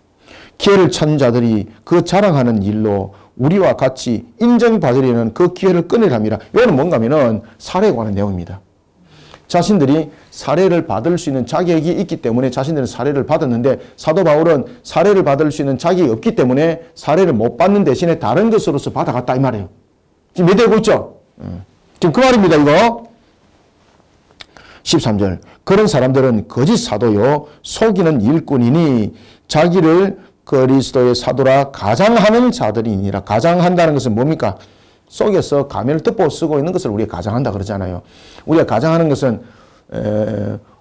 S1: 기회를 찾는 자들이 그 자랑하는 일로 우리와 같이 인정받으려는 그 기회를 꺼내랍니다. 이거는 뭔가 하면은 살해에 관한 내용입니다. 자신들이 살해를 받을 수 있는 자격이 있기 때문에 자신들은 살해를 받았는데 사도 바울은 살해를 받을 수 있는 자격이 없기 때문에 살해를 못 받는 대신에 다른 것으로서 받아갔다 이 말이에요. 지금 이해되고 있죠? 지금 그 말입니다, 이거. 13절. 그런 사람들은 거짓 사도요, 속이는 일꾼이니 자기를 그리스도의 사도라 가장하는 자들이니라. 가장한다는 것은 뭡니까? 속에서 가면을 덮어 쓰고 있는 것을 우리가 가장한다 그러잖아요. 우리가 가장하는 것은,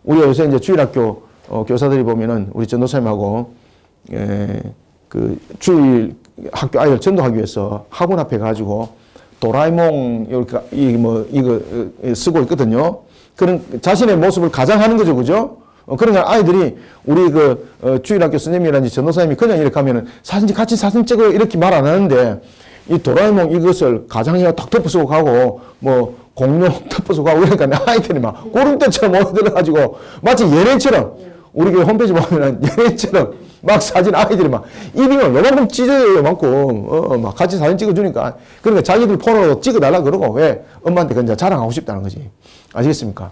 S1: 우리가 요새 이제 주일학교 교사들이 보면은 우리 전도사님하고, 주일 학교 아이들 전도하기 위해서 학원 앞에 가지고 도라에몽, 이거 쓰고 있거든요. 그런 자신의 모습을 가장하는 거죠. 그죠? 그러니까 아이들이 우리 주일학교 선생님이라든지 전도사님이 그냥 이렇게 하면은 같이 사진 찍어 이렇게 말 안 하는데 이 도라에몽 이것을 가장해가 딱 덮어쓰고 가고 공룡 덮어쓰고 가고 그러니까 아이들이 막 고름대처럼 모여들어가지고 마치 연예인처럼 우리 교회 홈페이지 보면은 연예인처럼 막 사진 아이들이 막 입이 요만큼 찢어요, 요만큼. 막 같이 사진 찍어주니까. 그러니까 자기들 폰으로 찍어달라 그러고 왜? 엄마한테 그냥 자랑하고 싶다는 거지. 아시겠습니까?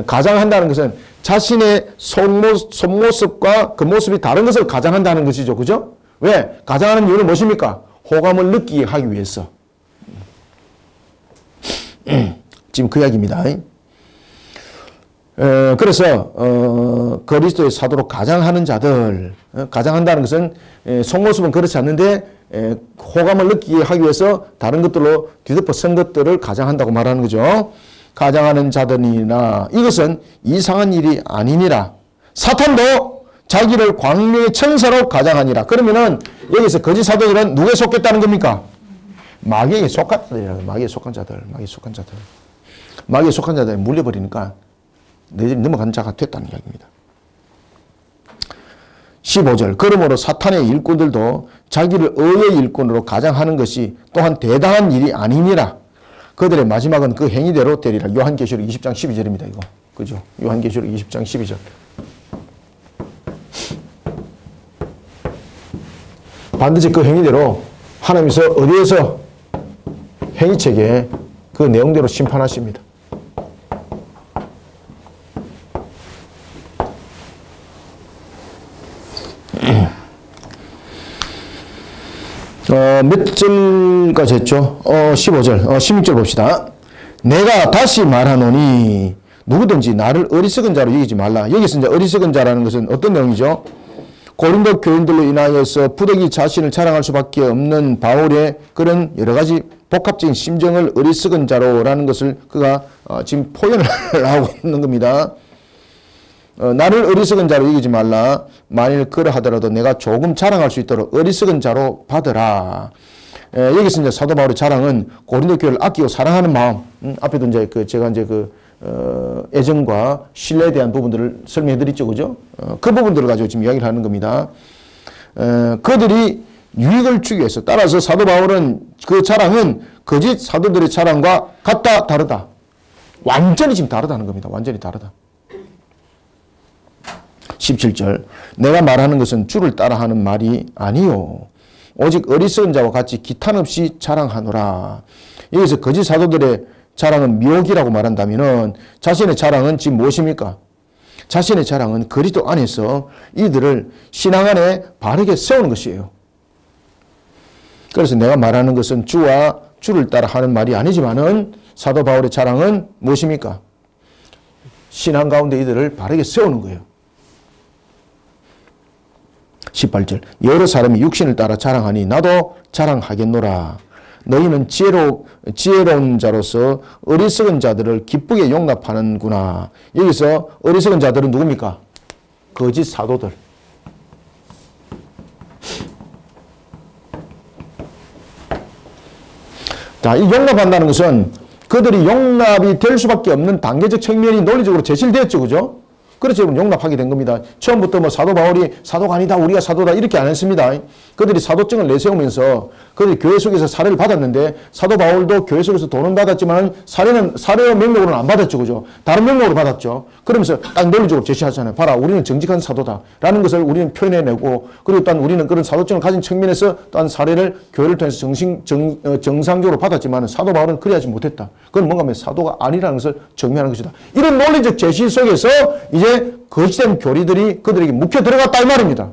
S1: 가장한다는 것은 자신의 속모습과 그 모습이 다른 것을 가장한다는 것이죠. 그죠? 왜? 가장하는 이유는 무엇입니까? 호감을 느끼게 하기 위해서. 지금 그 이야기입니다. 그래서 그리스도의 사도로 가장하는 자들, 가장한다는 것은 속모습은 그렇지 않는데 호감을 느끼게 하기 위해서 다른 것들로 뒤덮어 쓴 것들을 가장한다고 말하는 거죠. 가장하는 자들이나 이것은 이상한 일이 아니니라. 사탄도 자기를 광명의 천사로 가장하니라. 그러면은 여기서 거짓 사도들은 누구에 속했다는 겁니까? 마귀에게 속한 자들이라고. 마귀에 속한 자들. 마귀에 속한 자들이 물려버리니까 너희들이 넘어간 자가 됐다는 이야기입니다. 15절. 그러므로 사탄의 일꾼들도 자기를 의의 일꾼으로 가장하는 것이 또한 대단한 일이 아니니라. 그들의 마지막은 그 행위대로 되리라. 요한계시록 20장 12절입니다. 이거. 그죠? 요한계시록 20장 12절. 반드시 그 행위대로 하나님께서 어디에서 행위책에 그 내용대로 심판하십니다. 몇 절까지 했죠? 15절, 16절 봅시다. 내가 다시 말하노니 누구든지 나를 어리석은 자로 여기지 말라. 여기서 이제 어리석은 자라는 것은 어떤 내용이죠? 고린도 교인들로 인하여서 부득이 자신을 자랑할 수밖에 없는 바울의 그런 여러 가지 복합적인 심정을 어리석은 자로라는 것을 그가 지금 표현을 하고 있는 겁니다. 나를 어리석은 자로 여기지 말라. 만일 그러하더라도 내가 조금 자랑할 수 있도록 어리석은 자로 받으라. 여기서 이제 사도 바울의 자랑은 고린도 교회를 아끼고 사랑하는 마음. 앞에도 이제 제가 이제 애정과 신뢰에 대한 부분들을 설명해 드렸죠. 그죠? 그 부분들을 가지고 지금 이야기를 하는 겁니다. 그들이 유익을 주기 위해서. 따라서 사도 바울은 그 자랑은 거짓 사도들의 자랑과 같다, 다르다. 완전히 지금 다르다는 겁니다. 완전히 다르다. 17절. 내가 말하는 것은 주를 따라하는 말이 아니요. 오직 어리석은 자와 같이 기탄 없이 자랑하노라. 여기서 거짓 사도들의 자랑은 미혹이라고 말한다면은 자신의 자랑은 지금 무엇입니까? 자신의 자랑은 그리스도 안에서 이들을 신앙 안에 바르게 세우는 것이에요. 그래서 내가 말하는 것은 주와 주를 따라 하는 말이 아니지만은 사도 바울의 자랑은 무엇입니까? 신앙 가운데 이들을 바르게 세우는 거예요. 18절. 여러 사람이 육신을 따라 자랑하니 나도 자랑하겠노라. 너희는 지혜로운 자로서 어리석은 자들을 기쁘게 용납하는구나. 여기서 어리석은 자들은 누굽니까? 거짓 사도들. 자, 이 용납한다는 것은 그들이 용납이 될 수밖에 없는 단계적 측면이 논리적으로 제시되었죠. 그죠? 그래서 여러분 용납하게 된 겁니다. 처음부터 뭐 사도 바울이 사도가 아니다, 우리가 사도다 이렇게 안 했습니다. 그들이 사도증을 내세우면서 그들이 교회 속에서 사례를 받았는데 사도 바울도 교회 속에서 돈은 받았지만 사례의 명목으로는 안 받았죠. 그죠? 다른 명목으로 받았죠. 그러면서 딱 논리적으로 제시하잖아요. 봐라, 우리는 정직한 사도다 라는 것을 우리는 표현해내고, 그리고 또 우리는 그런 사도증을 가진 측면에서 또한 사례를 교회를 통해서 정상적으로 받았지만 사도 바울은 그래야지 못했다. 그건 뭔가 하면 사도가 아니라는 것을 정리하는 것이다. 이런 논리적 제시 속에서 이제 거짓된 교리들이 그들에게 묵혀 들어갔다 이 말입니다.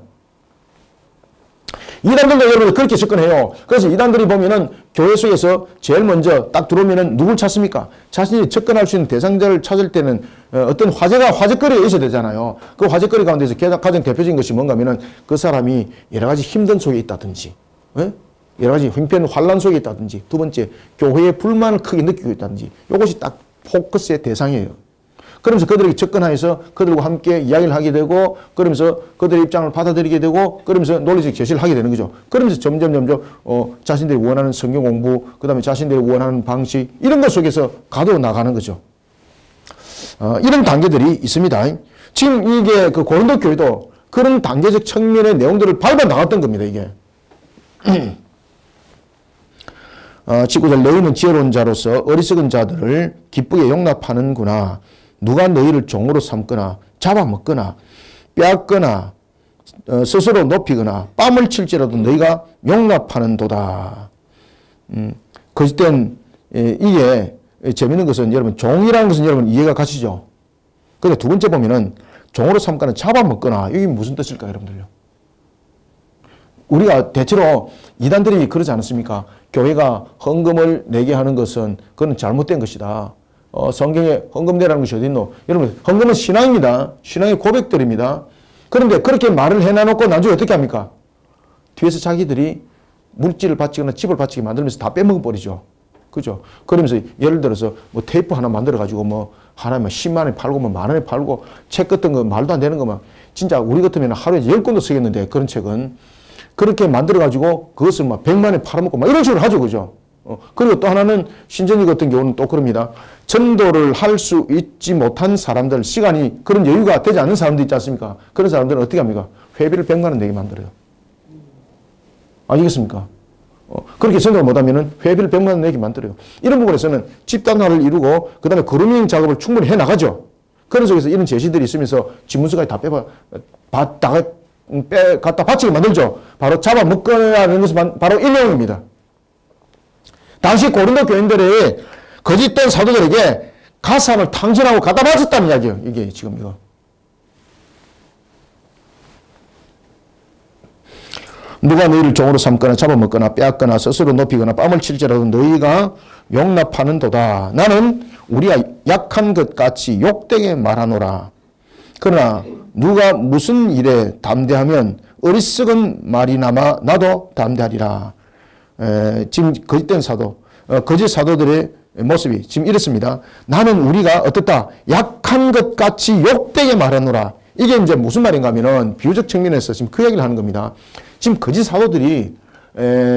S1: 이단들도 여러분 그렇게 접근해요. 그래서 이단들이 보면은 교회 속에서 제일 먼저 딱 들어오면은 누굴 찾습니까? 자신이 접근할 수 있는 대상자를 찾을 때는 어떤 화제거리가 있어야 되잖아요. 그 화제거리 가운데서 가장 대표적인 것이 뭔가 하면은 그 사람이 여러 가지 힘든 속에 있다든지, 여러 가지 형편환란 속에 있다든지, 두 번째 교회의 불만을 크게 느끼고 있다든지, 이것이 딱 포커스의 대상이에요. 그러면서 그들에게 접근하여서 그들과 함께 이야기를 하게 되고, 그러면서 그들의 입장을 받아들이게 되고, 그러면서 논리적 제시를 하게 되는 거죠. 그러면서 점점 자신들이 원하는 성경 공부, 그 다음에 자신들이 원하는 방식, 이런 것 속에서 가둬 나가는 거죠. 이런 단계들이 있습니다. 지금 이게 그 고린도 교회도 그런 단계적 측면의 내용들을 밟아 나갔던 겁니다, 이게. 19절. 너희는 지혜로운 자로서 어리석은 자들을 기쁘게 용납하는구나. 누가 너희를 종으로 삼거나 잡아먹거나 빼앗거나 스스로 높이거나 뺨을 칠지라도 너희가 용납하는 도다. 거짓된 이게 재밌는 것은 여러분 종이라는 것은 여러분 이해가 가시죠? 근데 두 번째 보면은 종으로 삼거나 잡아먹거나 이게 무슨 뜻일까요, 여러분들요? 우리가 대체로 이단들이 그러지 않았습니까? 교회가 헌금을 내게 하는 것은 그건 잘못된 것이다. 성경에 헌금 내라는 것이 어디 있노? 여러분, 헌금은 신앙입니다. 신앙의 고백들입니다. 그런데 그렇게 말을 해놔놓고 나중에 어떻게 합니까? 뒤에서 자기들이 물질을 바치거나 집을 바치게 만들면서 다 빼먹어버리죠. 그죠? 그러면서 예를 들어서 뭐 테이프 하나 만들어가지고 뭐 하나에 10만 원에 팔고 뭐 만 원에 팔고 책 같은 거 말도 안 되는 거만 진짜 우리 같으면 하루에 10권도 쓰겠는데 그런 책은 그렇게 만들어가지고 그것을 막 100만 원에 팔아먹고 막 이런 식으로 하죠. 그죠? 그리고 또 하나는 신전이 같은 경우는 또 그럽니다. 전도를 할 수 있지 못한 사람들, 시간이 그런 여유가 되지 않는 사람들 있지 않습니까? 그런 사람들은 어떻게 합니까? 회비를 100만 원 내게 만들어요. 아니겠습니까? 그렇게 전도를 못하면은 회비를 100만 원 내게 만들어요. 이런 부분에서는 집단화를 이루고 그 다음에 그루밍 작업을 충분히 해나가죠. 그런 속에서 이런 제시들이 있으면서 집문서까지 다 갖다 바치게 만들죠. 바로 잡아먹거라는 것은 바로 일용입니다. 당시 고린도 교인들의 거짓된 사도들에게 가산을 탕진하고 갖다 바쳤다는 이야기예요. 이게 지금 이거. 누가 너희를 종으로 삼거나 잡아먹거나 빼앗거나 스스로 높이거나 뺨을 칠지라도 너희가 용납하는도다. 나는 우리가 약한 것 같이 욕되게 말하노라. 그러나 누가 무슨 일에 담대하면 어리석은 말이나마 나도 담대하리라. 지금 거짓된 사도, 거짓 사도들의 모습이 지금 이렇습니다. 나는 우리가 어떻다? 약한 것 같이 욕되게 말하노라. 이게 이제 무슨 말인가 하면은 비유적 측면에서 지금 그 얘기를 하는 겁니다. 지금 거짓 사도들이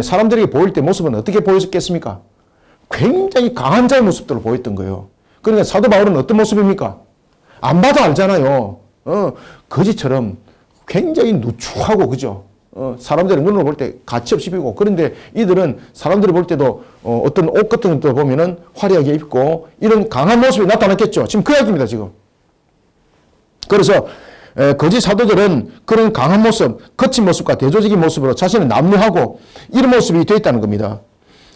S1: 사람들에게 보일 때 모습은 어떻게 보였겠습니까? 굉장히 강한 자의 모습들을 보였던 거예요. 그러니까 사도 바울은 어떤 모습입니까? 안 봐도 알잖아요. 거짓처럼 굉장히 누추하고 그죠? 사람들의 눈으로 볼 때 가치없이 보이고 그런데 이들은 사람들이 볼 때도 어떤 옷 같은 것도 보면은 화려하게 입고 이런 강한 모습이 나타났겠죠. 지금 그 얘기입니다, 지금. 그래서 거짓 사도들은 그런 강한 모습, 거친 모습과 대조적인 모습으로 자신을 남루하고 이런 모습이 되어 있다는 겁니다.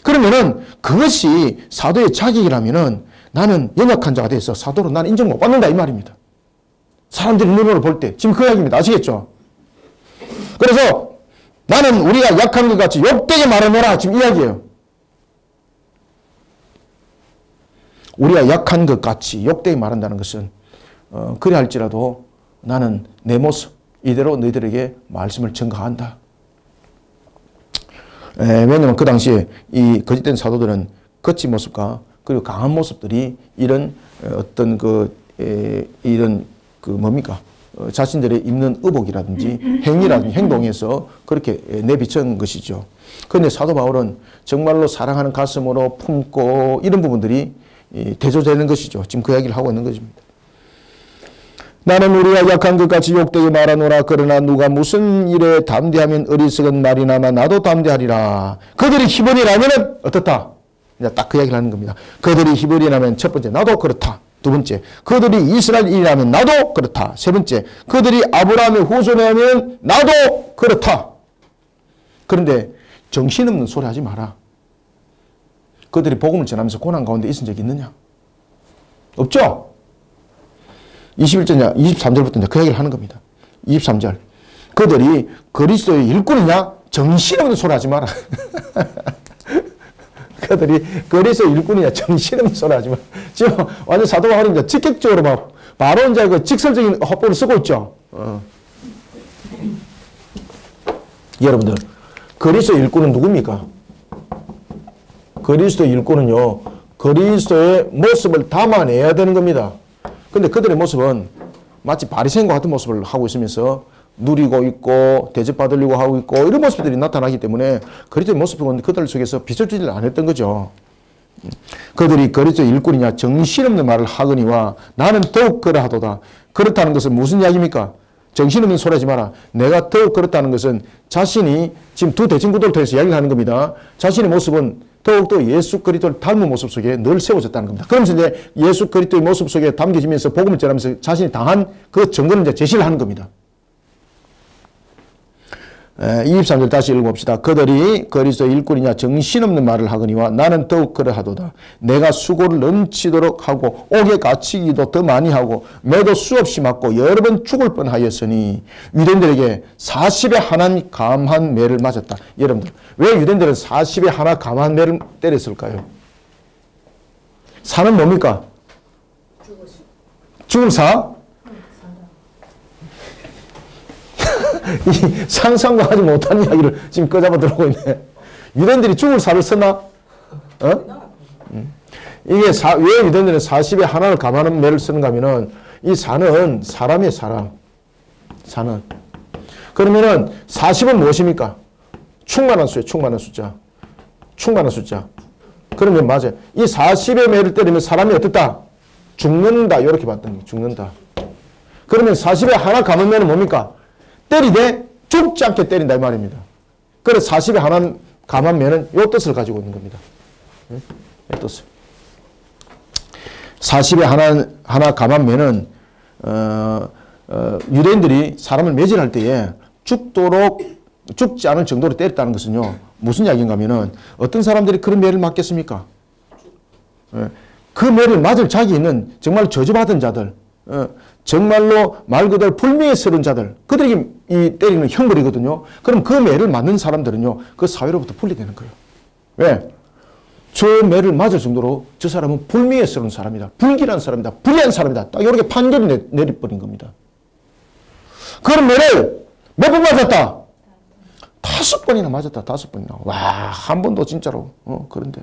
S1: 그러면은 그것이 사도의 자격이라면은 나는 연약한 자가 돼서 사도로 나는 인정 못 받는다 이 말입니다. 사람들이 눈으로 볼 때 지금 그 이야기입니다. 아시겠죠? 그래서 나는 우리가 약한 것 같이 욕되게 말하노라 지금 이야기예요. 우리가 약한 것 같이 욕되게 말한다는 것은 그래 할지라도 나는 내 모습 이대로 너희들에게 말씀을 전가한다. 왜냐하면 그 당시에 이 거짓된 사도들은 거친 모습과 그리고 강한 모습들이 이런 어떤 이런 뭡니까? 자신들의 입는 의복이라든지 행위라든지 행동에서 그렇게 내비친 것이죠. 그런데 사도 바울은 정말로 사랑하는 가슴으로 품고 이런 부분들이 대조되는 것이죠. 지금 그 이야기를 하고 있는 것입니다. 나는 우리가 약한 것 같이 욕되게 말하노라. 그러나 누가 무슨 일에 담대하면 어리석은 말이나마 나도 담대하리라. 그들이 히브리라면 어떻다? 이제 딱 그 이야기를 하는 겁니다. 그들이 히브리라면 첫 번째 나도 그렇다. 두 번째 그들이 이스라엘이라면 나도 그렇다. 세 번째 그들이 아브라함의 후손이라면 나도 그렇다. 그런데 정신없는 소리 하지 마라. 그들이 복음을 전하면서 고난 가운데 있은 적이 있느냐? 없죠? 21절, 23절부터 그 얘기를 하는 겁니다. 23절. 그들이 그리스도의 일꾼이냐? 정신없는 소리 하지 마라. 그들이 그리스도의 일꾼이냐? 정신없는 소리 하지 마라. 지금 완전 사도 바울이 직격적으로 막 바로 이제 그 직설적인 화법을 쓰고 있죠. 여러분들, 그리스도의 일꾼은 누굽니까? 그리스도의 일꾼은요, 그리스도의 모습을 담아내야 되는 겁니다. 근데 그들의 모습은 마치 바리새인과 같은 모습을 하고 있으면서 누리고 있고 대접받으려고 하고 있고 이런 모습들이 나타나기 때문에 그리스도의 모습은 그들 속에서 비춰주지를 않았던 거죠. 그들이 그리스도의 일꾼이냐 정신없는 말을 하거니와 나는 더욱 그러하도다. 그렇다는 것은 무슨 이야기입니까? 정신없는 소리 하지 마라. 내가 더욱 그렇다는 것은 자신이 지금 두 대칭구도를 통해서 이야기를 하는 겁니다. 자신의 모습은 더욱더 예수 그리스도를 닮은 모습 속에 늘 세워졌다는 겁니다. 그러면서 이제 예수 그리스도의 모습 속에 담겨지면서 복음을 전하면서 자신이 당한 그 증거를 이제 제시를 하는 겁니다. 23절 다시 읽어봅시다. 그들이 그리스도 일꾼이냐 정신없는 말을 하거니와 나는 더욱 그러하도다. 내가 수고를 넘치도록 하고 옥에 갇히기도 더 많이 하고 매도 수없이 맞고 여러 번 죽을 뻔하였으니 유대인들에게 40에 하나 감한 매를 맞았다. 여러분들 왜 유대인들은 40에 하나 감한 매를 때렸을까요? 사는 뭡니까? 죽을 사? 이 상상도 하지 못한 이야기를 지금 꺼잡아 들어오고 있네. 유대인들이 죽을 사를 썼나? 이게 왜 유대인들은 40에 하나를 감하는 매를 쓰는가 하면은 이 사는 사람이에요, 사람. 사는. 그러면은 40은 무엇입니까? 충만한 수예요, 충만한 숫자. 충만한 숫자. 그러면 맞아요. 이 40의 매를 때리면 사람이 어떻다? 죽는다. 이렇게 봤던 게 죽는다. 그러면 40에 하나 감은 매는 뭡니까? 때리되 죽지 않게 때린다 이 말입니다. 그래서 40에 하나 감한 매는 이 뜻을 가지고 있는 겁니다. 이 뜻을. 40에 하나 감한 매는 유대인들이 사람을 매질할 때에 죽지 않을 정도로 때렸다는 것은요. 무슨 이야기인가 하면은 어떤 사람들이 그런 매를 맞겠습니까? 그 매를 맞을 자기는 정말 저주받은 자들, 정말로 말 그대로 불명예스러운 자들, 그들이 이 때리는 형벌이거든요. 그럼 그 매를 맞는 사람들은요, 그 사회로부터 분리되는 거예요. 왜? 저 매를 맞을 정도로 저 사람은 불명예스러운 사람이다. 불길한 사람이다. 불리한 사람이다. 딱 이렇게 판결을 내려버린 겁니다. 그런 매를 몇 번 맞았다? 5번이나 맞았다. 5번이나. 와, 한 번도 진짜로. 그런데.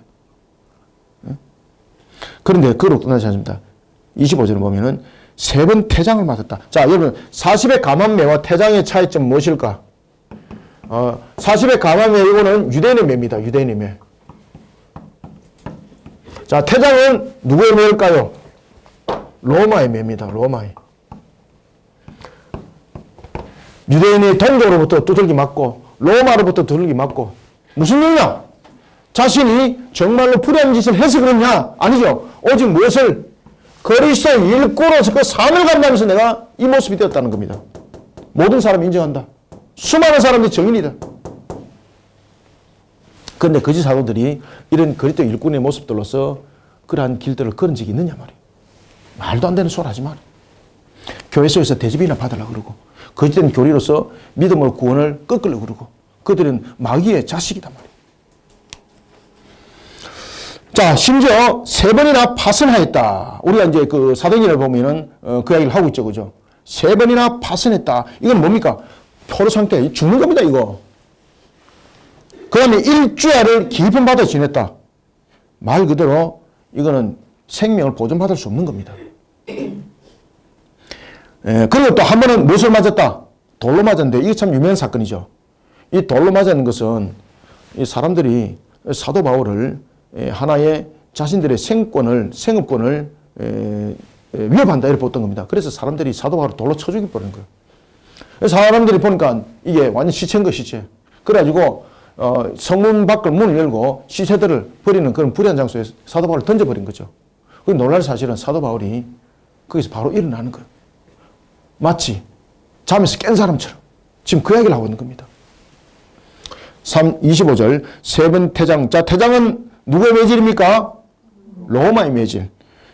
S1: 그런데 그로 끝나지 않습니다. 25절을 보면은 3번 태장을 맞았다. 자, 여러분 40의 감한매와 태장의 차이점 무엇일까? 40의 감한매 이거는 유대인의 매입니다. 유대인의 매. 자, 태장은 누구의 매일까요? 로마의 매입니다. 로마의. 유대인이 동족으로부터 두들기 맞고 로마로부터 두들기 맞고 무슨 일이냐? 자신이 정말로 불의한 짓을 해서 그러냐? 아니죠. 오직 무엇을? 그리스도 일꾼으로서 그 삶을 감당하면서 내가 이 모습이 되었다는 겁니다. 모든 사람이 인정한다. 수많은 사람들이 정인이다. 그런데 거짓 사도들이 이런 그리스도 일꾼의 모습들로서 그러한 길들을 걸은 적이 있느냐 말이에요. 말도 안 되는 소리 하지 말이에요. 교회 속에서 대접이나 받으려고 그러고 거짓된 교리로서 믿음으로 구원을 꺾으려고 그러고 그들은 마귀의 자식이단 말이에요. 자, 심지어 3번이나 파선하였다. 우리가 이제 그 사도행전을 보면은 그 이야기를 하고 있죠, 그죠? 3번이나 파선했다. 이건 뭡니까? 포로 상태 죽는 겁니다, 이거. 그 다음에 일주야를 깊은 바다에 지냈다. 말 그대로 이거는 생명을 보존받을 수 없는 겁니다. 그리고 또 한 번은 무엇을 맞았다? 돌로 맞았는데 이게 참 유명한 사건이죠. 이 돌로 맞았는 것은 이 사람들이 사도 바울을 하나의 자신들의 생업권을 위협한다 이렇게 봤던 겁니다. 그래서 사람들이 사도 바울을 돌로 쳐 죽여버리는 거예요. 사람들이 보니까 이게 완전 시체인 거 시체. 그래가지고 성문 밖을 문을 열고 시체들을 버리는 그런 불의한 장소에 사도 바울을 던져버린 거죠. 그 놀랄 사실은 사도 바울이 거기서 바로 일어나는 거예요. 마치 잠에서 깬 사람처럼 지금 그 이야기를 하고 있는 겁니다. 25절 3번 태장. 자, 태장은 누구의 매질입니까? 로마의 매질.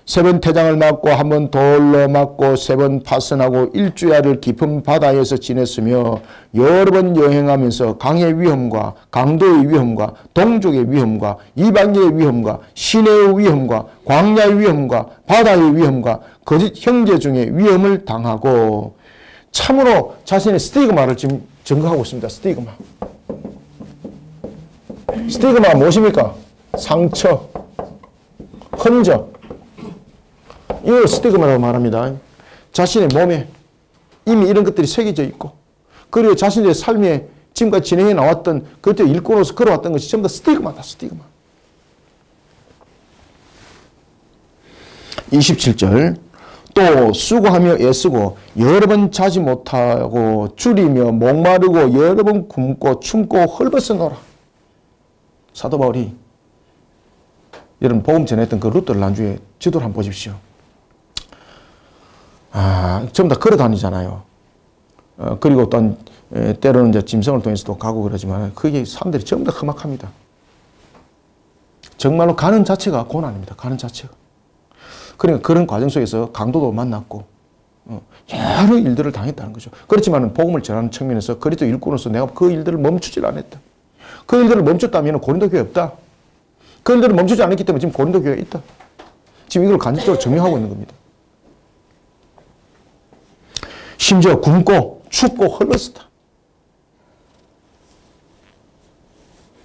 S1: 3번 태장을 맞고 한 번 돌로 맞고 3번 파선하고 일주야를 깊은 바다에서 지냈으며 여러 번 여행하면서 강의 위험과 강도의 위험과 동족의 위험과 이방인의 위험과 시내의 위험과 광야의 위험과 바다의 위험과 거짓 형제 중에 위험을 당하고 참으로 자신의 스티그마를 지금 증거하고 있습니다. 스티그마. 스티그마가 무엇입니까? 상처, 흔적. 이걸 스티그마라고 말합니다. 자신의 몸에 이미 이런 것들이 새겨져 있고 그리고 자신의 삶에 지금까지 진행해 나왔던 그때 일꾼으로서 걸어왔던 것이 전부 다 스티그마다. 스티그마. 27절 또 수고하며 애쓰고 여러 번 자지 못하고 줄이며 목마르고 여러 번 굶고 춤고 헐벗어노라. 사도 바울이 여러분 복음 전했던 그 루터를 난주에 지도를 한번 보십시오. 전부 다 걸어 다니잖아요. 그리고 또 때로는 이제 짐승을 통해서도 가고 그러지만 그게 사람들이 전부 다 험악합니다. 정말로 가는 자체가 고난입니다. 가는 자체가. 그러니까 그런 과정 속에서 강도도 만났고 여러 일들을 당했다는 거죠. 그렇지만 복음을 전하는 측면에서 그리스도 일꾼으로서 내가 그 일들을 멈추질 않았다. 그 일들을 멈췄다면 고린도 교회 없다. 그 일들을 멈추지 않았기 때문에 지금 고린도 교회가 있다. 지금 이걸 간접적으로 증명하고 있는 겁니다. 심지어 굶고 춥고 헐벗었다.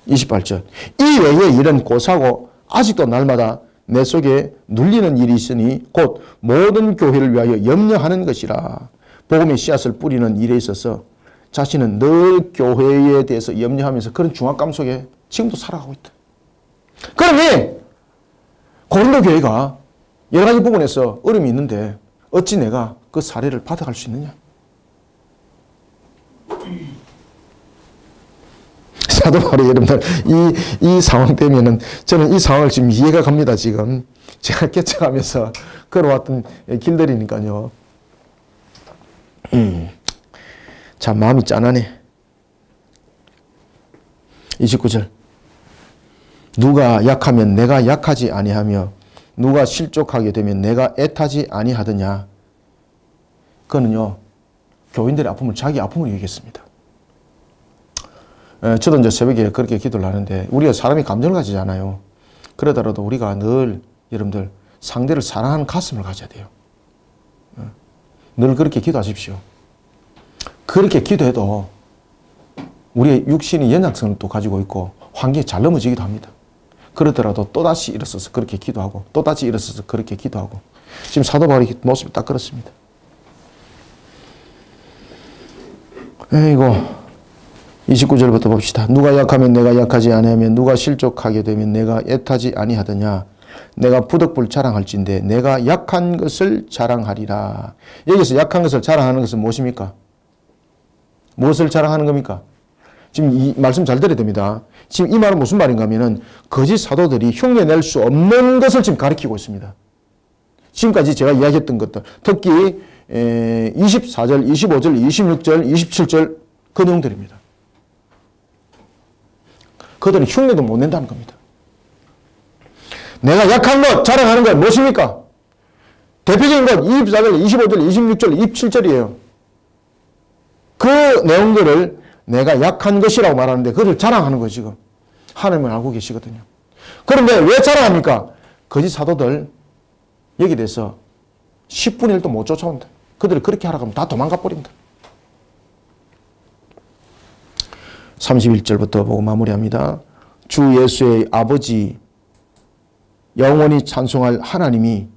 S1: 28절. 이 외에 일은 고사고 아직도 날마다 내 속에 눌리는 일이 있으니 곧 모든 교회를 위하여 염려하는 것이라. 복음의 씨앗을 뿌리는 일에 있어서 자신은 늘 교회에 대해서 염려하면서 그런 중압감 속에 지금도 살아가고 있다. 그러니 고린도 교회가 여러 가지 부분에서 어려움이 있는데 어찌 내가 그 사례를 받아갈 수 있느냐? 사도 바울이 여러분들 이 상황 때문에는 저는 이 상황을 지금 이해가 갑니다. 지금 제가 개척하면서 걸어왔던 길들이니까요. 참 마음이 짠하네. 29절. 누가 약하면 내가 약하지 아니하며 누가 실족하게 되면 내가 애타지 아니하더냐. 그거는요, 교인들의 아픔을 자기 아픔으로 얘기했습니다. 저도 이제 새벽에 그렇게 기도를 하는데 우리가 사람이 감정을 가지잖아요. 그러더라도 우리가 늘 여러분들 상대를 사랑하는 가슴을 가져야 돼요. 늘 그렇게 기도하십시오. 그렇게 기도해도 우리의 육신이 연약성을 또 가지고 있고 환경이 잘 넘어지기도 합니다. 그러더라도 또다시 일어서서 그렇게 기도하고 또다시 일어서서 그렇게 기도하고 지금 사도 바울의 모습이 딱 그렇습니다. 에이고 29절부터 봅시다. 누가 약하면 내가 약하지 아니하며 누가 실족하게 되면 내가 애타지 아니하더냐. 내가 부득불 자랑할진대 내가 약한 것을 자랑하리라. 여기서 약한 것을 자랑하는 것은 무엇입니까? 무엇을 자랑하는 겁니까? 지금 이 말씀 잘 들어야 됩니다. 지금 이 말은 무슨 말인가 하면은 거짓 사도들이 흉내낼 수 없는 것을 지금 가리키고 있습니다. 지금까지 제가 이야기했던 것들, 특히 24절, 25절, 26절, 27절 그 내용들입니다. 그들은 흉내도 못 낸다는 겁니다. 내가 약한 것, 자랑하는 것 무엇입니까? 대표적인 것 24절, 25절, 26절, 27절이에요. 그 내용들을 내가 약한 것이라고 말하는데 그걸 자랑하는 거예요. 지금 하나님은 알고 계시거든요. 그런데 왜 자랑합니까? 거짓 사도들 여기 대해서 10분의 1도 못 쫓아온다. 그들이 그렇게 하라고 하면 다 도망가 버립니다. 31절부터 보고 마무리합니다. 주 예수의 아버지 영원히 찬송할 하나님이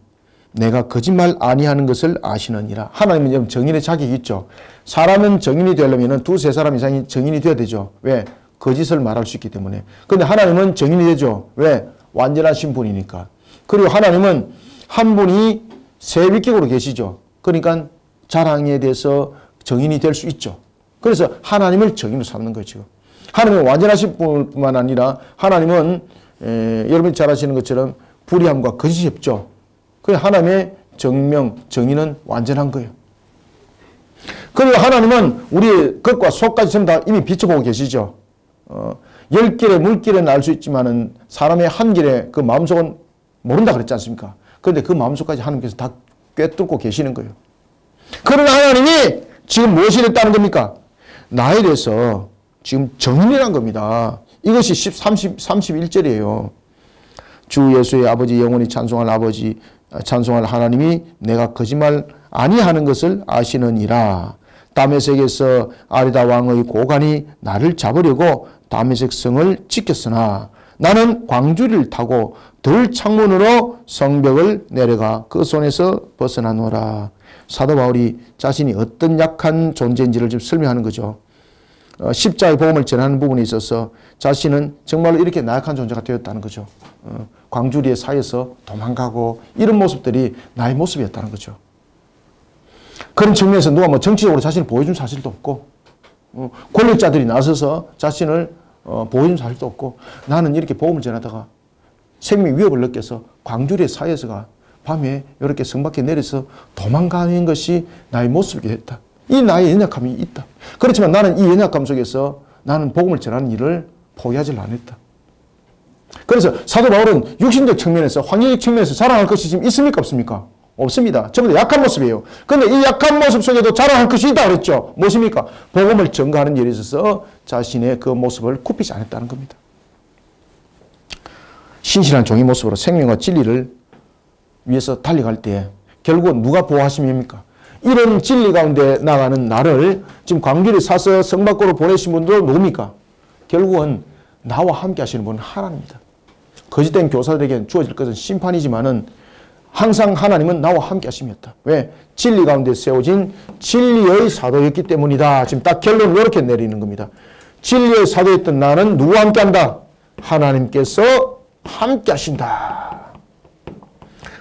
S1: 내가 거짓말 아니하는 것을 아시느니라. 하나님은 정인의 자격이 있죠. 사람은 정인이 되려면 두세 사람 이상이 정인이 되어야 되죠. 왜? 거짓을 말할 수 있기 때문에. 그런데 하나님은 정인이 되죠. 왜? 완전하신 분이니까. 그리고 하나님은 한 분이 세위격으로 계시죠. 그러니까 자랑에 대해서 정인이 될 수 있죠. 그래서 하나님을 정인으로 삼는 거예요. 지금. 하나님은 완전하신 분뿐만 아니라 하나님은 여러분이 잘 아시는 것처럼 불의함과 거짓이 없죠. 그래서 하나님의 정명, 정의는 완전한 거예요. 그리고 하나님은 우리의 겉과 속까지 전부 다 이미 비춰보고 계시죠. 10길의 물길은 알 수 있지만은 사람의 한 길의 그 마음속은 모른다 그랬지 않습니까? 그런데 그 마음속까지 하나님께서 다 꿰뚫고 계시는 거예요. 그러나 하나님이 지금 무엇이 됐다는 겁니까? 나에 대해서 지금 정인이란 겁니다. 이것이 31절이에요. 주 예수의 아버지 영원히 찬송할 아버지 찬송할 하나님이 내가 거짓말 아니하는 것을 아시느니라. 다메섹에서 아리다 왕의 고관이 나를 잡으려고 다메섹 성을 지켰으나 나는 광주리를 타고 들 창문으로 성벽을 내려가 그 손에서 벗어나노라. 사도 바울이 자신이 어떤 약한 존재인지를 좀 설명하는 거죠. 십자의 복음을 전하는 부분에 있어서 자신은 정말로 이렇게 나약한 존재가 되었다는 거죠. 광주리의 사이에서 도망가고 이런 모습들이 나의 모습이었다는 거죠. 그런 측면에서 누가 뭐 정치적으로 자신을 보여준 사실도 없고 권력자들이 나서서 자신을 보여준 사실도 없고 나는 이렇게 복음을 전하다가 생명 위협을 느껴서 광주리의 사이에서가 밤에 이렇게 성 밖에 내려서 도망가는 것이 나의 모습이 됐다. 이 나의 연약함이 있다. 그렇지만 나는 이 연약함 속에서 나는 복음을 전하는 일을 포기하지 않았다. 그래서 사도 바울은 육신적 측면에서, 환경적 측면에서 자랑할 것이 지금 있습니까? 없습니까? 없습니다. 전부 다 약한 모습이에요. 그런데 이 약한 모습 속에도 자랑할 것이 있다 그랬죠. 무엇입니까? 복음을 전가하는 일에 있어서 자신의 그 모습을 굽히지 않았다는 겁니다. 신실한 종의 모습으로 생명과 진리를 위해서 달려갈 때 결국은 누가 보호하심입니까? 이런 진리 가운데 나가는 나를 지금 광주리 사서 성 밖으로 보내신 분들은 누굽니까? 결국은 나와 함께 하시는 분은 하나님입니다. 거짓된 교사들에게 주어질 것은 심판이지만은 항상 하나님은 나와 함께 하심이었다. 왜? 진리 가운데 세워진 진리의 사도였기 때문이다. 지금 딱 결론을 이렇게 내리는 겁니다. 진리의 사도였던 나는 누구와 함께 한다? 하나님께서 함께 하신다.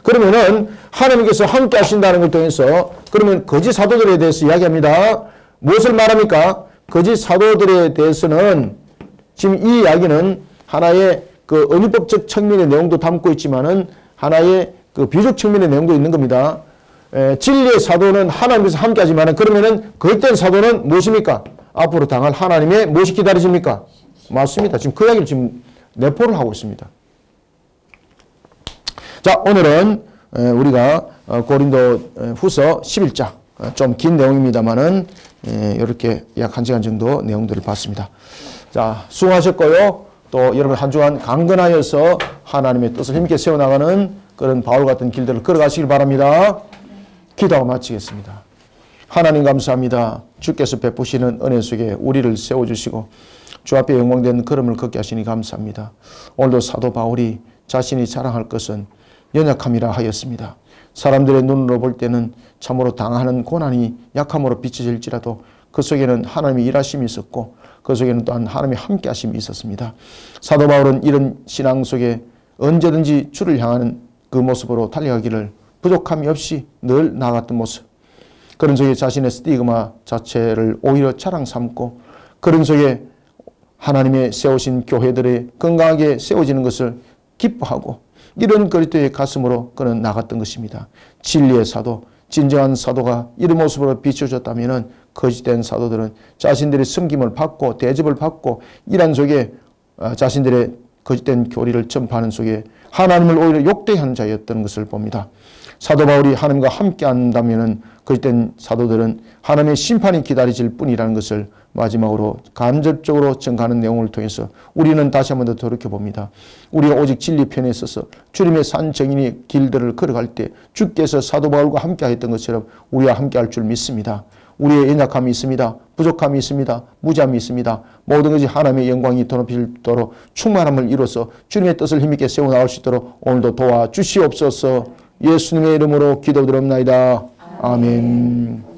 S1: 그러면은 하나님께서 함께 하신다는 걸 통해서 그러면 거짓 사도들에 대해서 이야기합니다. 무엇을 말합니까? 거짓 사도들에 대해서는 지금 이 이야기는 하나의 그 은유법적 측면의 내용도 담고 있지만은 하나의 그 비유적 측면의 내용도 있는 겁니다. 진리의 사도는 하나님께서 함께 하지만은 그러면은 거짓된 사도는 무엇입니까? 앞으로 당할 하나님의 무엇이 기다리십니까? 맞습니다. 지금 그 이야기를 지금 내포를 하고 있습니다. 자, 오늘은 우리가 고린도 후서 11장, 좀 긴 내용입니다만은 이렇게 약 1시간 정도 내용들을 봤습니다. 자, 수고하셨고요. 또 여러분 한 주간 강건하여서 하나님의 뜻을 힘있게 세워나가는 그런 바울 같은 길들을 걸어가시길 바랍니다. 기도하고 마치겠습니다. 하나님 감사합니다. 주께서 베푸시는 은혜 속에 우리를 세워주시고 주 앞에 영광된 걸음을 걷게 하시니 감사합니다. 오늘도 사도 바울이 자신이 자랑할 것은 연약함이라 하였습니다. 사람들의 눈으로 볼 때는 참으로 당하는 고난이 약함으로 비춰질지라도 그 속에는 하나님의 일하심이 있었고 그 속에는 또한 하나님의 함께 하심이 있었습니다. 사도 바울은 이런 신앙 속에 언제든지 주를 향하는 그 모습으로 달려가기를 부족함이 없이 늘 나아갔던 모습, 그런 속에 자신의 스티그마 자체를 오히려 자랑 삼고 그런 속에 하나님의 세우신 교회들이 건강하게 세워지는 것을 기뻐하고 이런 그리스도의 가슴으로 그는 나갔던 것입니다. 진리의 사도, 진정한 사도가 이런 모습으로 비춰졌다면 거짓된 사도들은 자신들의 섬김을 받고 대접을 받고 이란 속에 자신들의 거짓된 교리를 전파하는 속에 하나님을 오히려 욕대하는 자였던 것을 봅니다. 사도 바울이 하나님과 함께 한다면 거짓된 사도들은 하나님의 심판이 기다리질 뿐이라는 것을 마지막으로 간접적으로 증가하는 내용을 통해서 우리는 다시 한 번 더 돌이켜봅니다. 우리가 오직 진리 편에 있어서 주님의 산 정인의 길들을 걸어갈 때 주께서 사도 바울과 함께 하였던 것처럼 우리와 함께 할 줄 믿습니다. 우리의 연약함이 있습니다. 부족함이 있습니다. 무지함이 있습니다. 모든 것이 하나님의 영광이 더높이도록 충만함을 이뤄서 주님의 뜻을 힘있게 세워나갈 수 있도록 오늘도 도와주시옵소서. 예수님의 이름으로 기도드립나이다. 아멘.